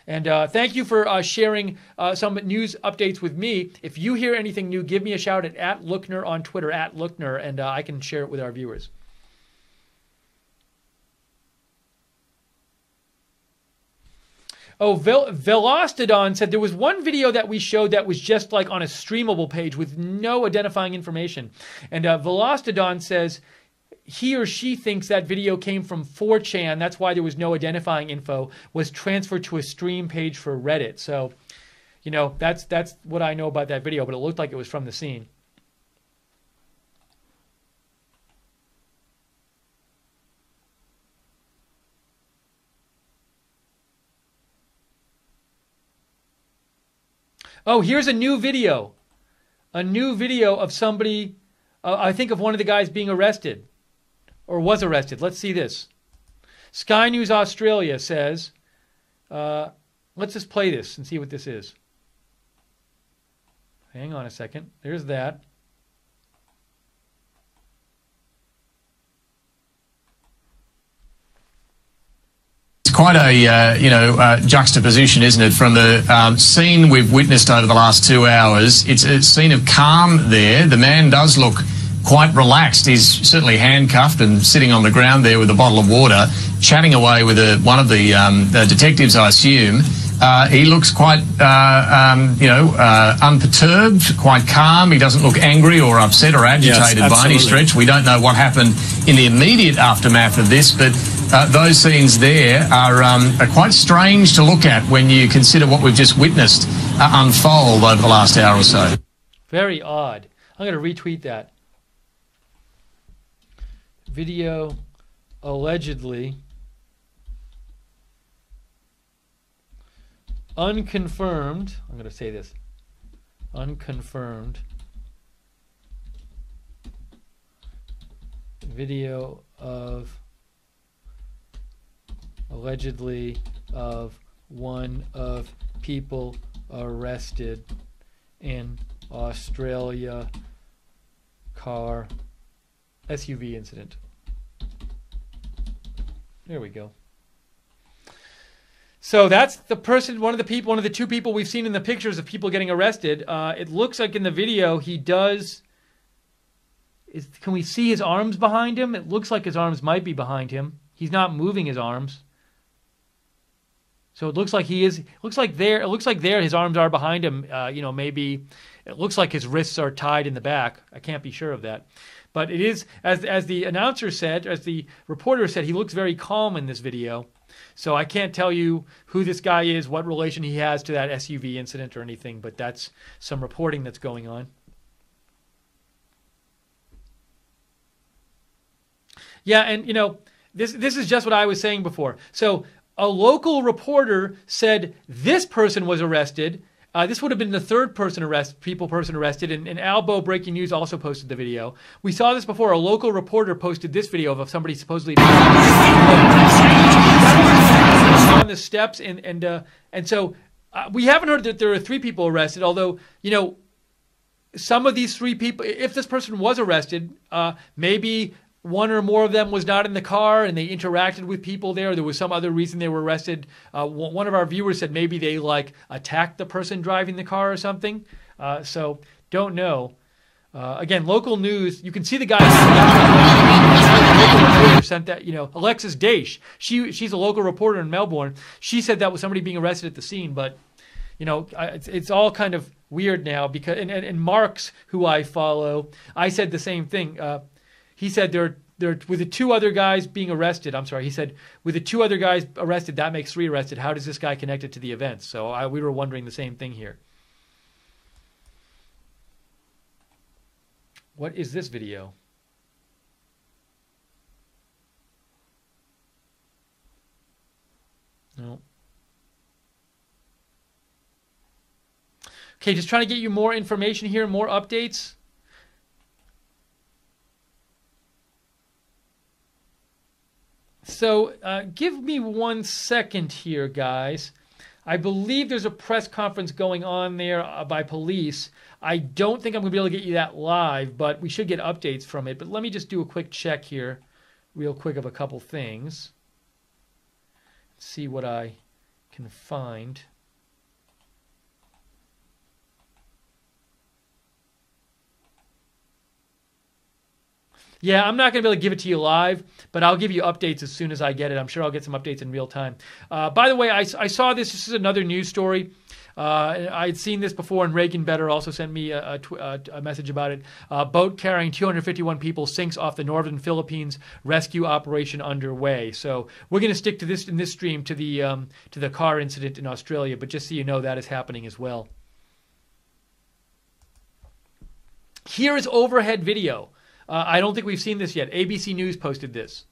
And thank you for sharing some news updates with me. If you hear anything new, give me a shout at Lookner on Twitter, @Lookner, and I can share it with our viewers. Oh, Velostodon said there was one video that we showed that was just like on a streamable page with no identifying information. And Velostodon says he or she thinks that video came from 4chan. That's why there was no identifying info, was transferred to a stream page for Reddit. So, you know, that's what I know about that video, but it looked like it was from the scene. Oh, here's a new video. A new video of somebody, I think of one of the guys being arrested. Or was arrested. Let's see this. Sky News Australia says, let's just play this and see what this is. Hang on a second. There's that. Quite a juxtaposition, isn't it, from the scene we've witnessed over the last 2 hours. It's a scene of calm there. The man does look quite relaxed. He's certainly handcuffed and sitting on the ground there with a bottle of water, chatting away with one of the detectives, I assume. He looks quite, unperturbed, quite calm. He doesn't look angry or upset or agitated by any stretch. We don't know what happened in the immediate aftermath of this, but those scenes there are quite strange to look at when you consider what we've just witnessed unfold over the last hour or so. Very odd. I'm going to retweet that. Video allegedly unconfirmed. I'm going to say this. Unconfirmed video of allegedly of one of people arrested in Australia car SUV incident. There we go. So that's the person, one of the two people we've seen in the pictures of people getting arrested. It looks like in the video he does. Can we see his arms behind him? It looks like his arms might be behind him. He's not moving his arms. So it looks like he is. It looks like there his arms are behind him. Maybe it looks like his wrists are tied in the back. I can't be sure of that. But it is, as the announcer said, as the reporter said, he looks very calm in this video. So I can't tell you who this guy is, what relation he has to that SUV incident or anything, but that's some reporting that's going on. Yeah, and this is just what I was saying before. So a local reporter said this person was arrested. This would have been the third person arrested, and Albo Breaking News also posted the video. We saw this before. A local reporter posted this video of somebody supposedly on the steps, and so we haven't heard that there are 3 people arrested. Although some of these 3 people, if this person was arrested, maybe one or more of them was not in the car and they interacted with people there. There was some other reason they were arrested. One of our viewers said maybe they attacked the person driving the car or something. So don't know. Again, local news. You can see the guy. Sent that. Alexis Daish. She's a local reporter in Melbourne. She said that was somebody being arrested at the scene. But it's all kind of weird now because and Marks, who I follow, I said the same thing. He said there with the 2 other guys being arrested. I'm sorry. He said with the 2 other guys arrested, that makes 3 arrested. How does this guy connect it to the events? So we were wondering the same thing here. What is this video? No. Okay, just trying to get you more information here, more updates. So give me 1 second here, guys. I believe there's a press conference going on there by police. I don't think I'm going to be able to get you that live, but we should get updates from it. But let me just do a quick check here, real quick, of a couple things. See what I can find. Yeah, I'm not going to be able to give it to you live, but I'll give you updates as soon as I get it. I'm sure I'll get some updates in real time. By the way, I saw this. This is another news story. I'd seen this before, and Reagan Better also sent me a message about it. Boat carrying 251 people sinks off the northern Philippines. Rescue operation underway. So we're going to stick to this in this stream to the car incident in Australia, but just so you know, that is happening as well. Here is overhead video. I don't think we've seen this yet. ABC News posted this.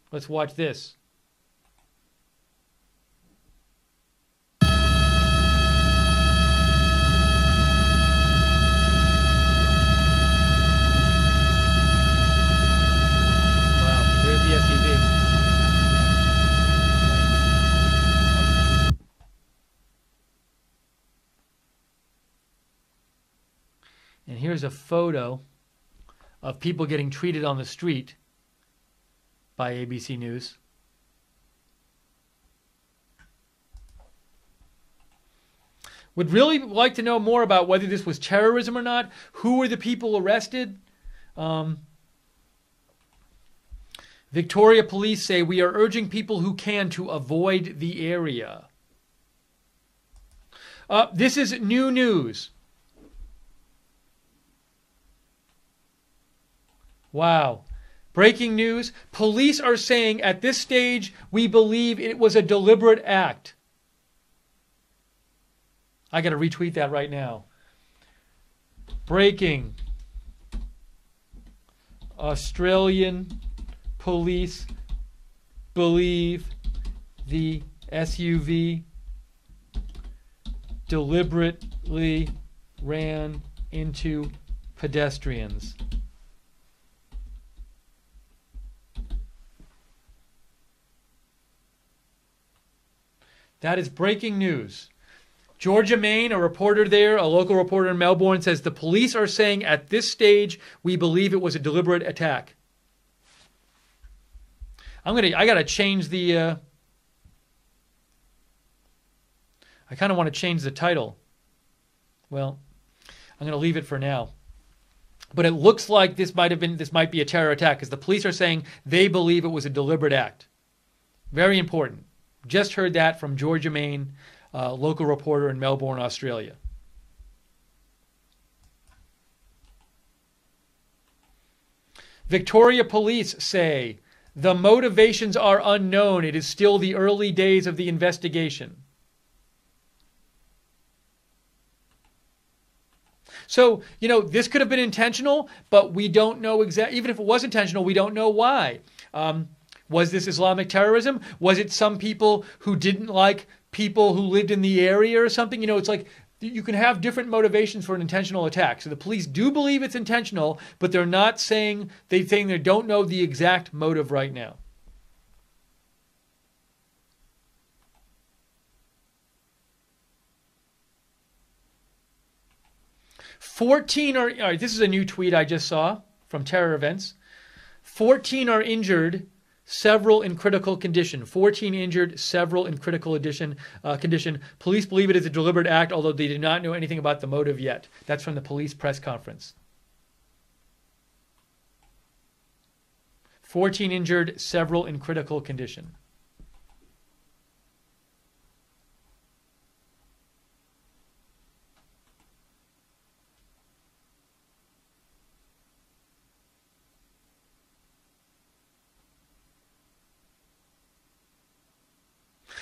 Let's watch this. Wow, there's the SUV. And here's a photo of people getting treated on the street by ABC News. Would really like to know more about whether this was terrorism or not. Who were the people arrested? Victoria police say we are urging people who can to avoid the area. This is new news. Wow. Breaking news. Police are saying at this stage, we believe it was a deliberate act. I got to retweet that right now. Breaking. Australian police believe the SUV deliberately ran into pedestrians. That is breaking news. Georgia Main, a reporter there, a local reporter in Melbourne, says the police are saying at this stage we believe it was a deliberate attack. I gotta change the I kind of want to change the title. Well, I'm going to leave it for now. But it looks like this might be a terror attack, because the police are saying they believe it was a deliberate act. Very important. Just heard that from Georgia Main, local reporter in Melbourne, Australia. Victoria Police say the motivations are unknown. It is still the early days of the investigation. So, this could have been intentional, but we don't know exactly. Even if it was intentional, we don't know why. Was this Islamic terrorism? Was it some people who didn't like people who lived in the area or something? It's like you can have different motivations for an intentional attack. So the police do believe it's intentional, but they're not saying, they don't know the exact motive right now. This is a new tweet I just saw from Terror Events. 14 are injured, several in critical condition. 14 injured, several in critical condition. Police believe it is a deliberate act, although they do not know anything about the motive yet. That's from the police press conference. 14 injured, several in critical condition.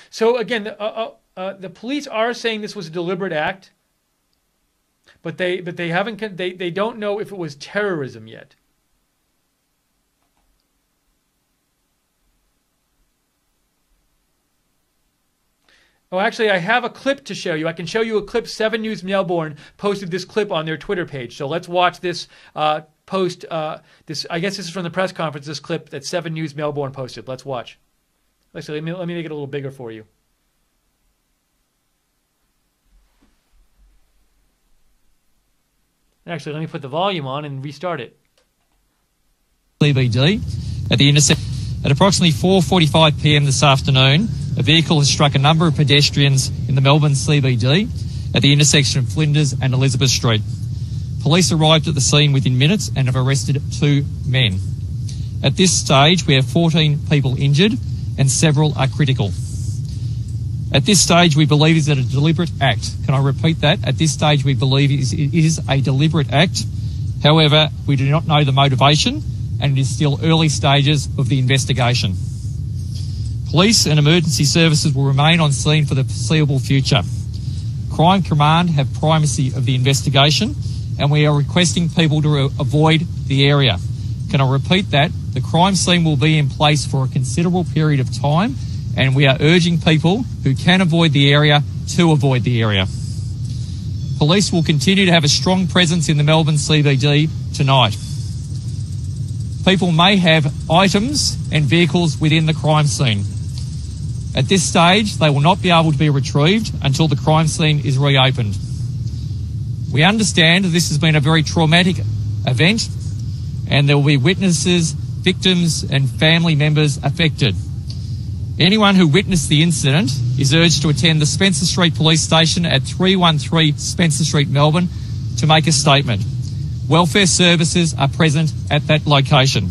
So again, the police are saying this was a deliberate act, but they don't know if it was terrorism yet. Oh, actually, I have a clip to show you. I can show you a clip. 7 News Melbourne posted this clip on their Twitter page. So let's watch this post. I guess this is from the press conference. This clip that 7 News Melbourne posted. Let's watch. Actually, let me make it a little bigger for you. Actually, let me put the volume on and restart it. CBD at the intersection. At approximately 4:45 p.m. this afternoon, a vehicle has struck a number of pedestrians in the Melbourne CBD at the intersection of Flinders and Elizabeth Street. Police arrived at the scene within minutes and have arrested 2 men. At this stage, we have 14 people injured and several are critical. At this stage, we believe it is a deliberate act. Can I repeat that? At this stage, we believe it is a deliberate act. However, we do not know the motivation, and it is still early stages of the investigation. Police and emergency services will remain on scene for the foreseeable future. Crime Command have primacy of the investigation, and we are requesting people to avoid the area. Can I repeat that? The crime scene will be in place for a considerable period of time, and we are urging people who can avoid the area to avoid the area. Police will continue to have a strong presence in the Melbourne CBD tonight. People may have items and vehicles within the crime scene. At this stage, they will not be able to be retrieved until the crime scene is reopened. We understand that this has been a very traumatic event, and there will be witnesses, victims and family members affected. Anyone who witnessed the incident is urged to attend the Spencer Street Police Station at 313 Spencer Street, Melbourne, to make a statement. Welfare services are present at that location.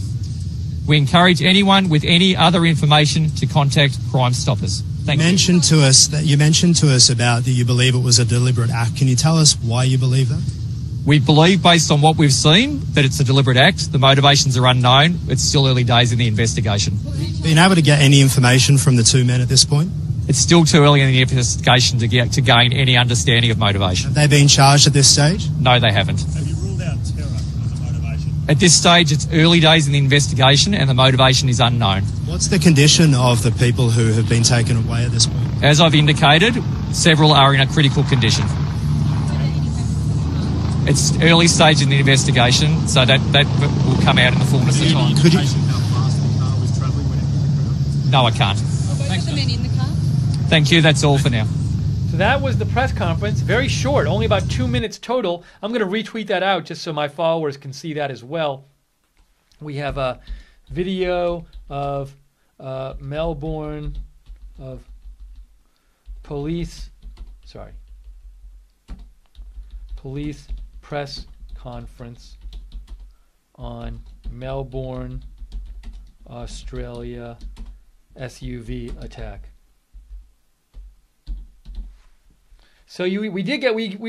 We encourage anyone with any other information to contact Crime Stoppers. Thank you. You mentioned to us about that you believe it was a deliberate act. Can you tell us why you believe that? We believe, based on what we've seen, that it's a deliberate act. The motivations are unknown. It's still early days in the investigation. Been able to get any information from the two men at this point? It's still too early in the investigation to gain any understanding of motivation. Have they been charged at this stage? No, they haven't. Have you ruled out terror as a motivation? At this stage, it's early days in the investigation and the motivation is unknown. What's the condition of the people who have been taken away at this point? As I've indicated, several are in a critical condition. It's early stage in the investigation, so that will come out in the fullness of time. Could you... No, I can't. Thanks, men in the car? Thank you. That's all for now. So that was the press conference. Very short, only about 2 minutes total. I'm going to retweet that out just so my followers can see that as well. We have a video of Melbourne, of police press conference on Melbourne, Australia SUV attack. So we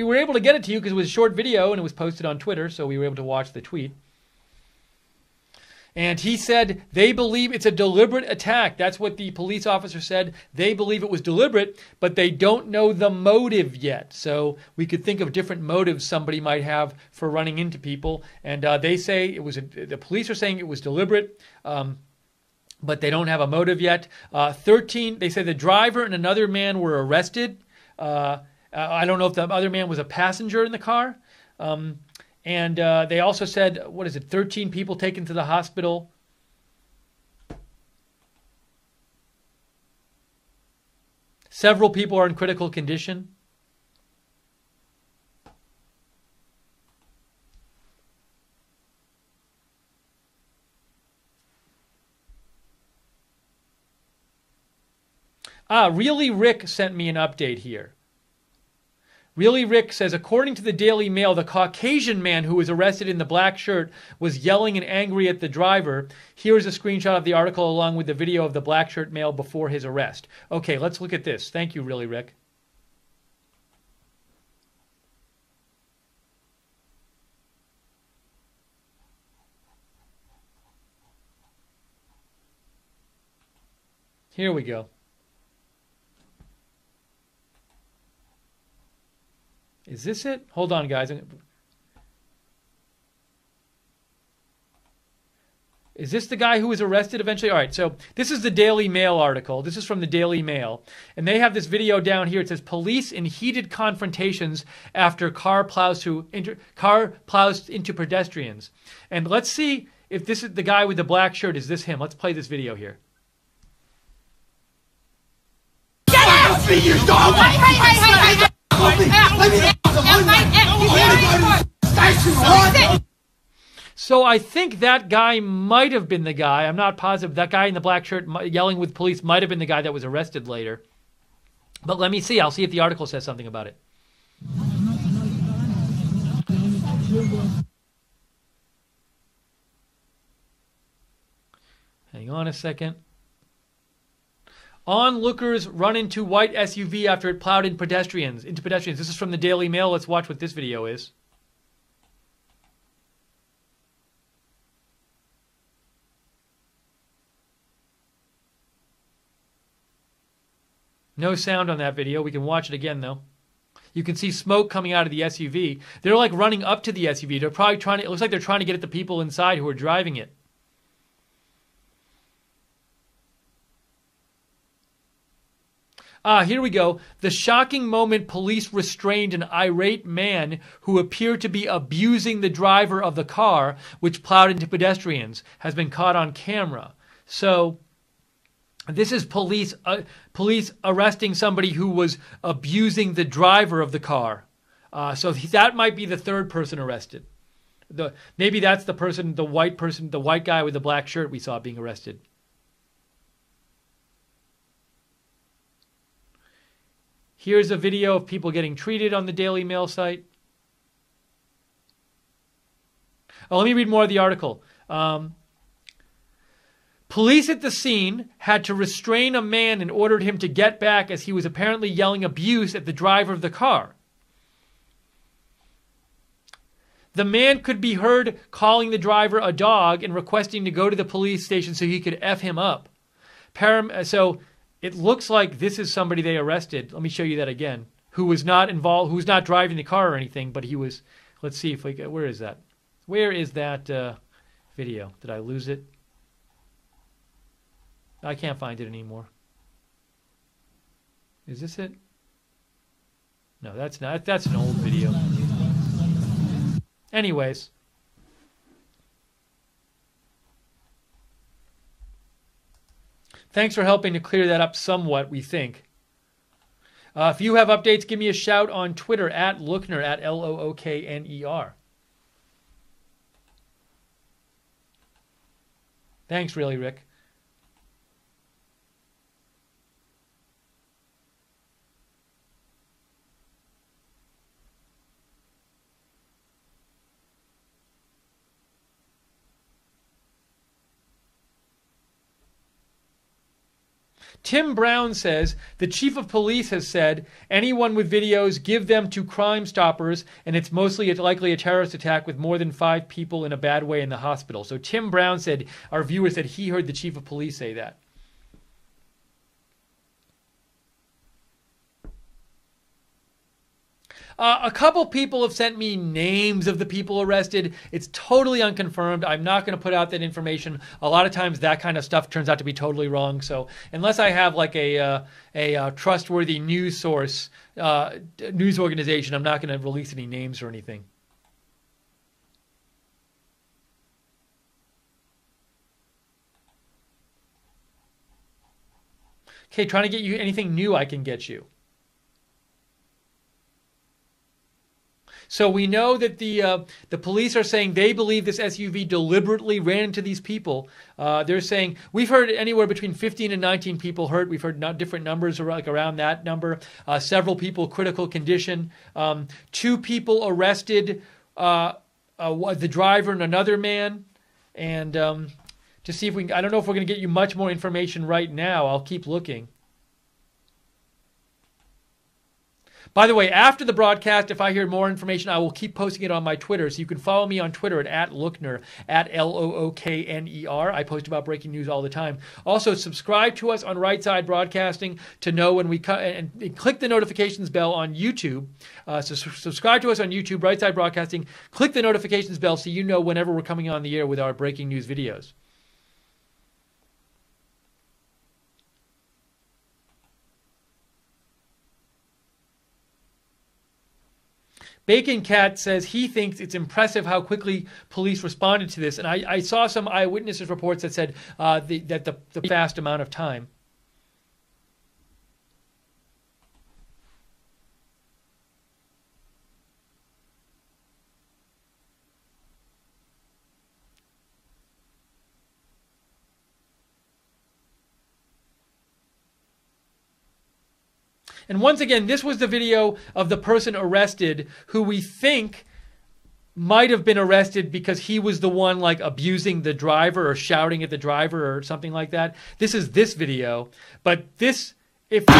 were able to get it to you because it was a short video and it was posted on Twitter, so we were able to watch the tweet. And he said they believe it's a deliberate attack. That's what the police officer said. They believe it was deliberate, but they don't know the motive yet. So we could think of different motives somebody might have for running into people. And they say the police are saying it was deliberate, but they don't have a motive yet. 13, they say the driver and another man were arrested. I don't know if the other man was a passenger in the car. And they also said, 13 people taken to the hospital. Several people are in critical condition. Really Rick sent me an update here. Really Rick says, according to the Daily Mail, the Caucasian man who was arrested in the black shirt was yelling and angry at the driver. Here's a screenshot of the article along with the video of the black shirt male before his arrest. Okay, let's look at this. Thank you, Really Rick. Here we go. Is this it? Hold on, guys. Is this the guy who was arrested eventually? All right, so this is the Daily Mail article. This is from the Daily Mail. And they have this video down here. It says, police in heated confrontations after car plows into pedestrians. And let's see if this is the guy with the black shirt. Is this him? Let's play this video here. Get out! Hey! So I think that guy might have been the guy. I'm not positive. That guy in the black shirt yelling with police might have been the guy that was arrested later. But let me see. I'll see if the article says something about it. Hang on a second. Onlookers run into white SUV after it plowed into pedestrians. This is from the Daily Mail. Let's watch what this video is. No sound on that video. We can watch it again, though. You can see smoke coming out of the SUV. They're like running up to the SUV. They're probably trying to, it looks like they're trying to get at the people inside who are driving it. Here we go. The shocking moment police restrained an irate man who appeared to be abusing the driver of the car, which plowed into pedestrians, has been caught on camera. So this is police arresting somebody who was abusing the driver of the car. So that might be the third person arrested. Maybe that's the white guy with the black shirt we saw being arrested. Here's a video of people getting treated on the Daily Mail site. Oh, let me read more of the article. Police at the scene had to restrain a man and ordered him to get back as he was apparently yelling abuse at the driver of the car. The man could be heard calling the driver a dog and requesting to go to the police station so he could F him up. So it looks like this is somebody they arrested. Let me show you that again. Who was not involved, who was not driving the car or anything, but he was. Let's see if we can. Where is that? Where is that video? Did I lose it? I can't find it anymore. Is this it? No, that's not. That's an old video. Anyways. Thanks for helping to clear that up somewhat, we think. If you have updates, give me a shout on Twitter at Lookner, at Lookner. Thanks, really, Rick. Tim Brown says, the chief of police has said, anyone with videos, give them to Crime Stoppers, and it's mostly likely a terrorist attack with more than 5 people in a bad way in the hospital. So Tim Brown said, our viewer said he heard the chief of police say that. A couple people have sent me names of the people arrested. It's totally unconfirmed. I'm not going to put out that information. A lot of times that kind of stuff turns out to be totally wrong. So unless I have like a trustworthy news source, news organization, I'm not going to release any names or anything. Okay, trying to get you anything new I can get you. So we know that the police are saying they believe this SUV deliberately ran into these people. They're saying we've heard anywhere between 15 and 19 people hurt. We've heard different numbers around that number. Several people critical condition. 2 people arrested. The driver and another man. And to see if we can, I don't know if we're going to get you much more information right now. I'll keep looking. By the way, after the broadcast, if I hear more information, I will keep posting it on my Twitter. So you can follow me on Twitter at Lookner, at Lookner. I post about breaking news all the time. Also, subscribe to us on Right Side Broadcasting to know when we cut, and click the notifications bell on YouTube. So subscribe to us on YouTube, Right Side Broadcasting. Click the notifications bell so you know whenever we're coming on the air with our breaking news videos. Bacon Cat says he thinks it's impressive how quickly police responded to this. And I saw some eyewitnesses reports that said that the fast amount of time. And once again, this was the video of the person arrested who we think might have been arrested because he was the one like abusing the driver or shouting at the driver or something like that. This is this video. But this, if this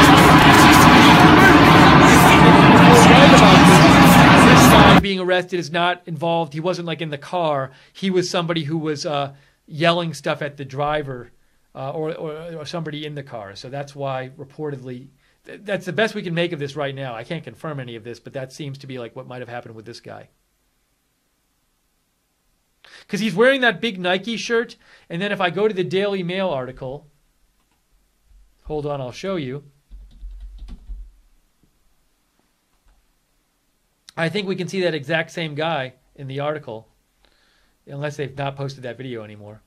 guy being arrested is not involved, he wasn't like in the car. He was somebody who was yelling stuff at the driver or somebody in the car. So that's why reportedly... That's the best we can make of this right now. I can't confirm any of this, but that seems to be like what might have happened with this guy. Because he's wearing that big Nike shirt, and then if I go to the Daily Mail article, hold on, I'll show you. I think we can see that exact same guy in the article, unless they've not posted that video anymore.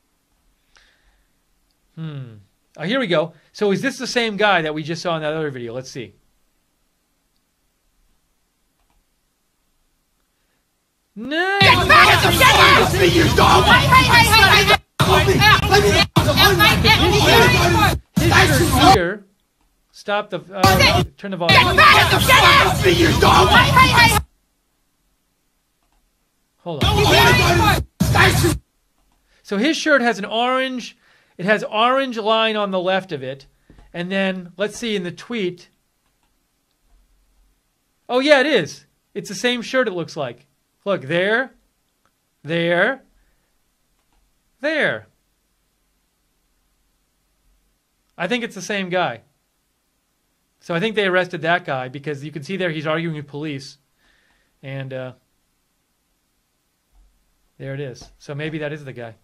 Oh, here we go. So is this the same guy that we just saw in that other video? Let's see. No! Here. Stop the... turn the volume. Hold on. So his shirt has an orange... It has orange line on the left of it. And then, let's see in the tweet. Oh, yeah, it is. It's the same shirt it looks like. Look, there. there. I think it's the same guy. So I think they arrested that guy because you can see there he's arguing with police. And there it is. So maybe that is the guy.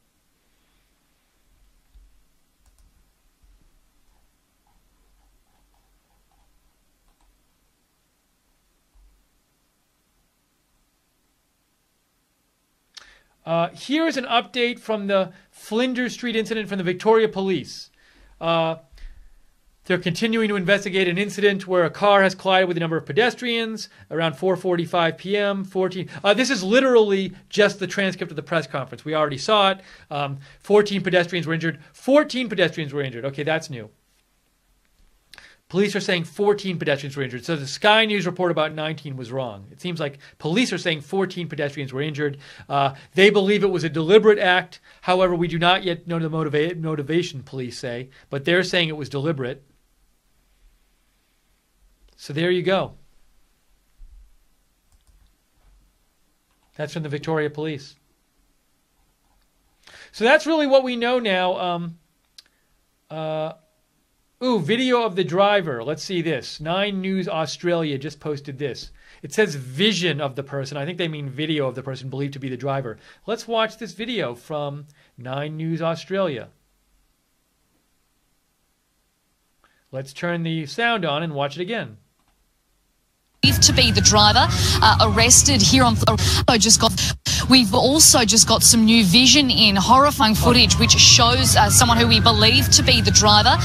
Here's an update from the Flinders Street incident from the Victoria Police. They're continuing to investigate an incident where a car has collided with a number of pedestrians around 4:45 p.m. This is literally just the transcript of the press conference. We already saw it. 14 pedestrians were injured. 14 pedestrians were injured. Okay, that's new. Police are saying 14 pedestrians were injured. So the Sky News report about 19 was wrong. It seems like police are saying 14 pedestrians were injured. They believe it was a deliberate act. However, we do not yet know the motivation, police say. But they're saying it was deliberate. So there you go. That's from the Victoria Police. So that's really what we know now. Video of the driver. Let's see this. 9 News Australia just posted this. It says vision of the person. I think they mean video of the person believed to be the driver. Let's watch this video from 9 News Australia. Let's turn the sound on and watch it again. To be the driver, arrested here on. We've also just got some new vision in horrifying footage which shows someone who we believe to be the driver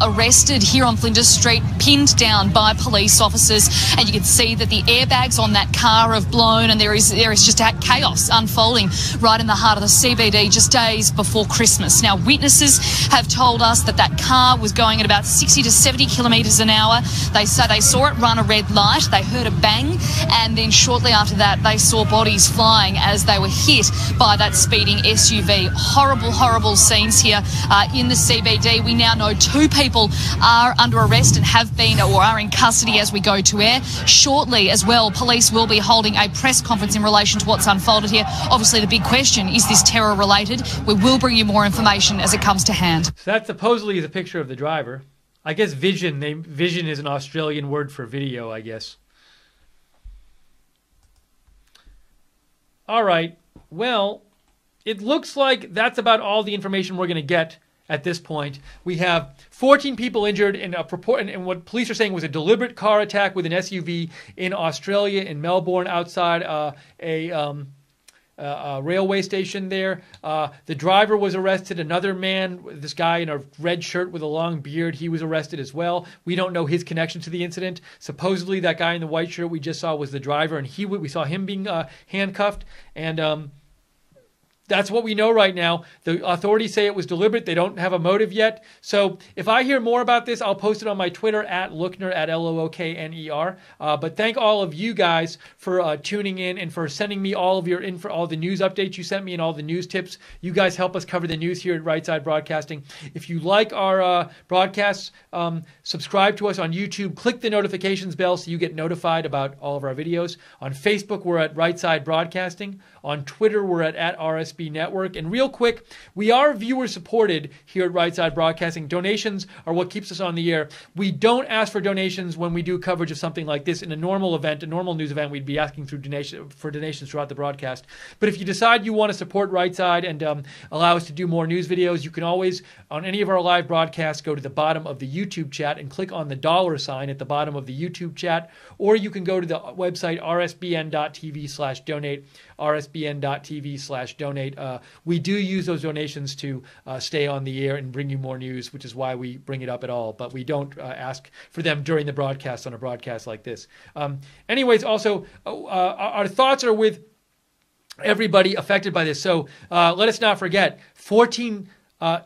arrested here on Flinders Street, pinned down by police officers, and you can see that the airbags on that car have blown, and there is just chaos unfolding right in the heart of the CBD just days before Christmas. Now, witnesses have told us that that car was going at about 60 to 70 kilometres an hour. They say they saw it run a red light, they heard a bang, and then shortly after that they saw bodies flying as they were hit by that speeding SUV. Horrible, horrible scenes here in the CBD. We now know 2 people are under arrest and have been or are in custody as we go to air. Shortly as well, police will be holding a press conference in relation to what's unfolded here. Obviously, the big question, is this terror related? We will bring you more information as it comes to hand. So that supposedly is a picture of the driver. I guess vision is an Australian word for video, I guess. All right. Well, it looks like that's about all the information we're going to get at this point. We have 14 people injured in what police are saying was a deliberate car attack with an SUV in Australia, in Melbourne, outside a railway station there. The driver was arrested. Another man, this guy in a red shirt with a long beard, he was arrested as well. We don't know his connection to the incident. Supposedly that guy in the white shirt we just saw was the driver, and we saw him being handcuffed. And that's what we know right now. The authorities say it was deliberate. They don't have a motive yet. So if I hear more about this, I'll post it on my Twitter at Lookner, at Lookner. But thank all of you guys for tuning in and for sending me all of your all the news updates you sent me and all the news tips. You guys help us cover the news here at Right Side Broadcasting. If you like our broadcasts, subscribe to us on YouTube. Click the notifications bell so you get notified about all of our videos. On Facebook, we're at Right Side Broadcasting. On Twitter, we're at RSB Network. And real quick, we are viewer supported here at Right Side Broadcasting. Donations are what keeps us on the air. We don't ask for donations when we do coverage of something like this. In a normal event, a normal news event, we'd be asking for donations throughout the broadcast. But if you decide you want to support Right Side and allow us to do more news videos, you can always, on any of our live broadcasts, go to the bottom of the YouTube chat and click on the $ at the bottom of the YouTube chat, or you can go to the website rsbn.tv/donate, rsbn.tv/donate. We do use those donations to stay on the air and bring you more news, which is why we bring it up at all. But we don't ask for them during the broadcast on a broadcast like this. Anyways, also, our thoughts are with everybody affected by this. So let us not forget, 14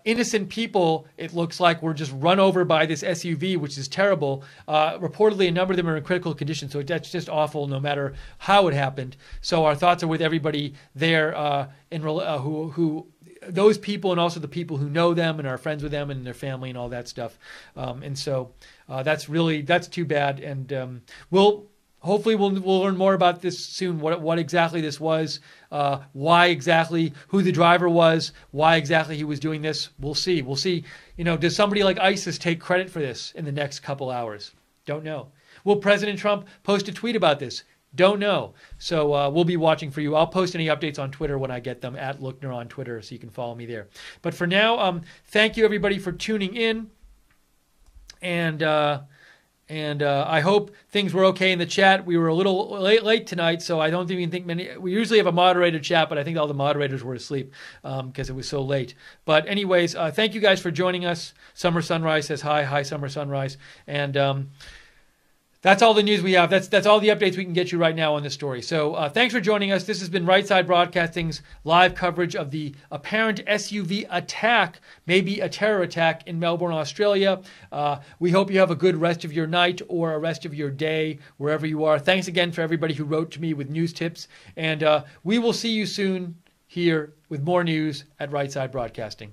innocent people, it looks like, were just run over by this SUV, which is terrible. Reportedly, a number of them are in critical condition, so that's just awful no matter how it happened. So our thoughts are with everybody there who those people, and also the people who know them and are friends with them and their family and all that stuff. And so that's too bad. And we'll hopefully we'll learn more about this soon. What exactly this was, why exactly, who the driver was, why exactly he was doing this. We'll see. We'll see. Does somebody like ISIS take credit for this in the next couple hours? Don't know. Will President Trump post a tweet about this? Don't know. So we'll be watching for you. I'll post any updates on Twitter when I get them, at Lookner on Twitter, so you can follow me there. But for now, thank you everybody for tuning in. And I hope things were okay in the chat. We were a little late tonight, so I don't even think many. We usually have a moderated chat, but I think all the moderators were asleep because it was so late. But anyways, thank you guys for joining us. Summer Sunrise says hi. Hi, Summer Sunrise. And that's all the news we have. That's all the updates we can get you right now on this story. So thanks for joining us. This has been Right Side Broadcasting's live coverage of the apparent SUV attack, maybe a terror attack in Melbourne, Australia. We hope you have a good rest of your night or a rest of your day, wherever you are. Thanks again for everybody who wrote to me with news tips. And we will see you soon here with more news at Right Side Broadcasting.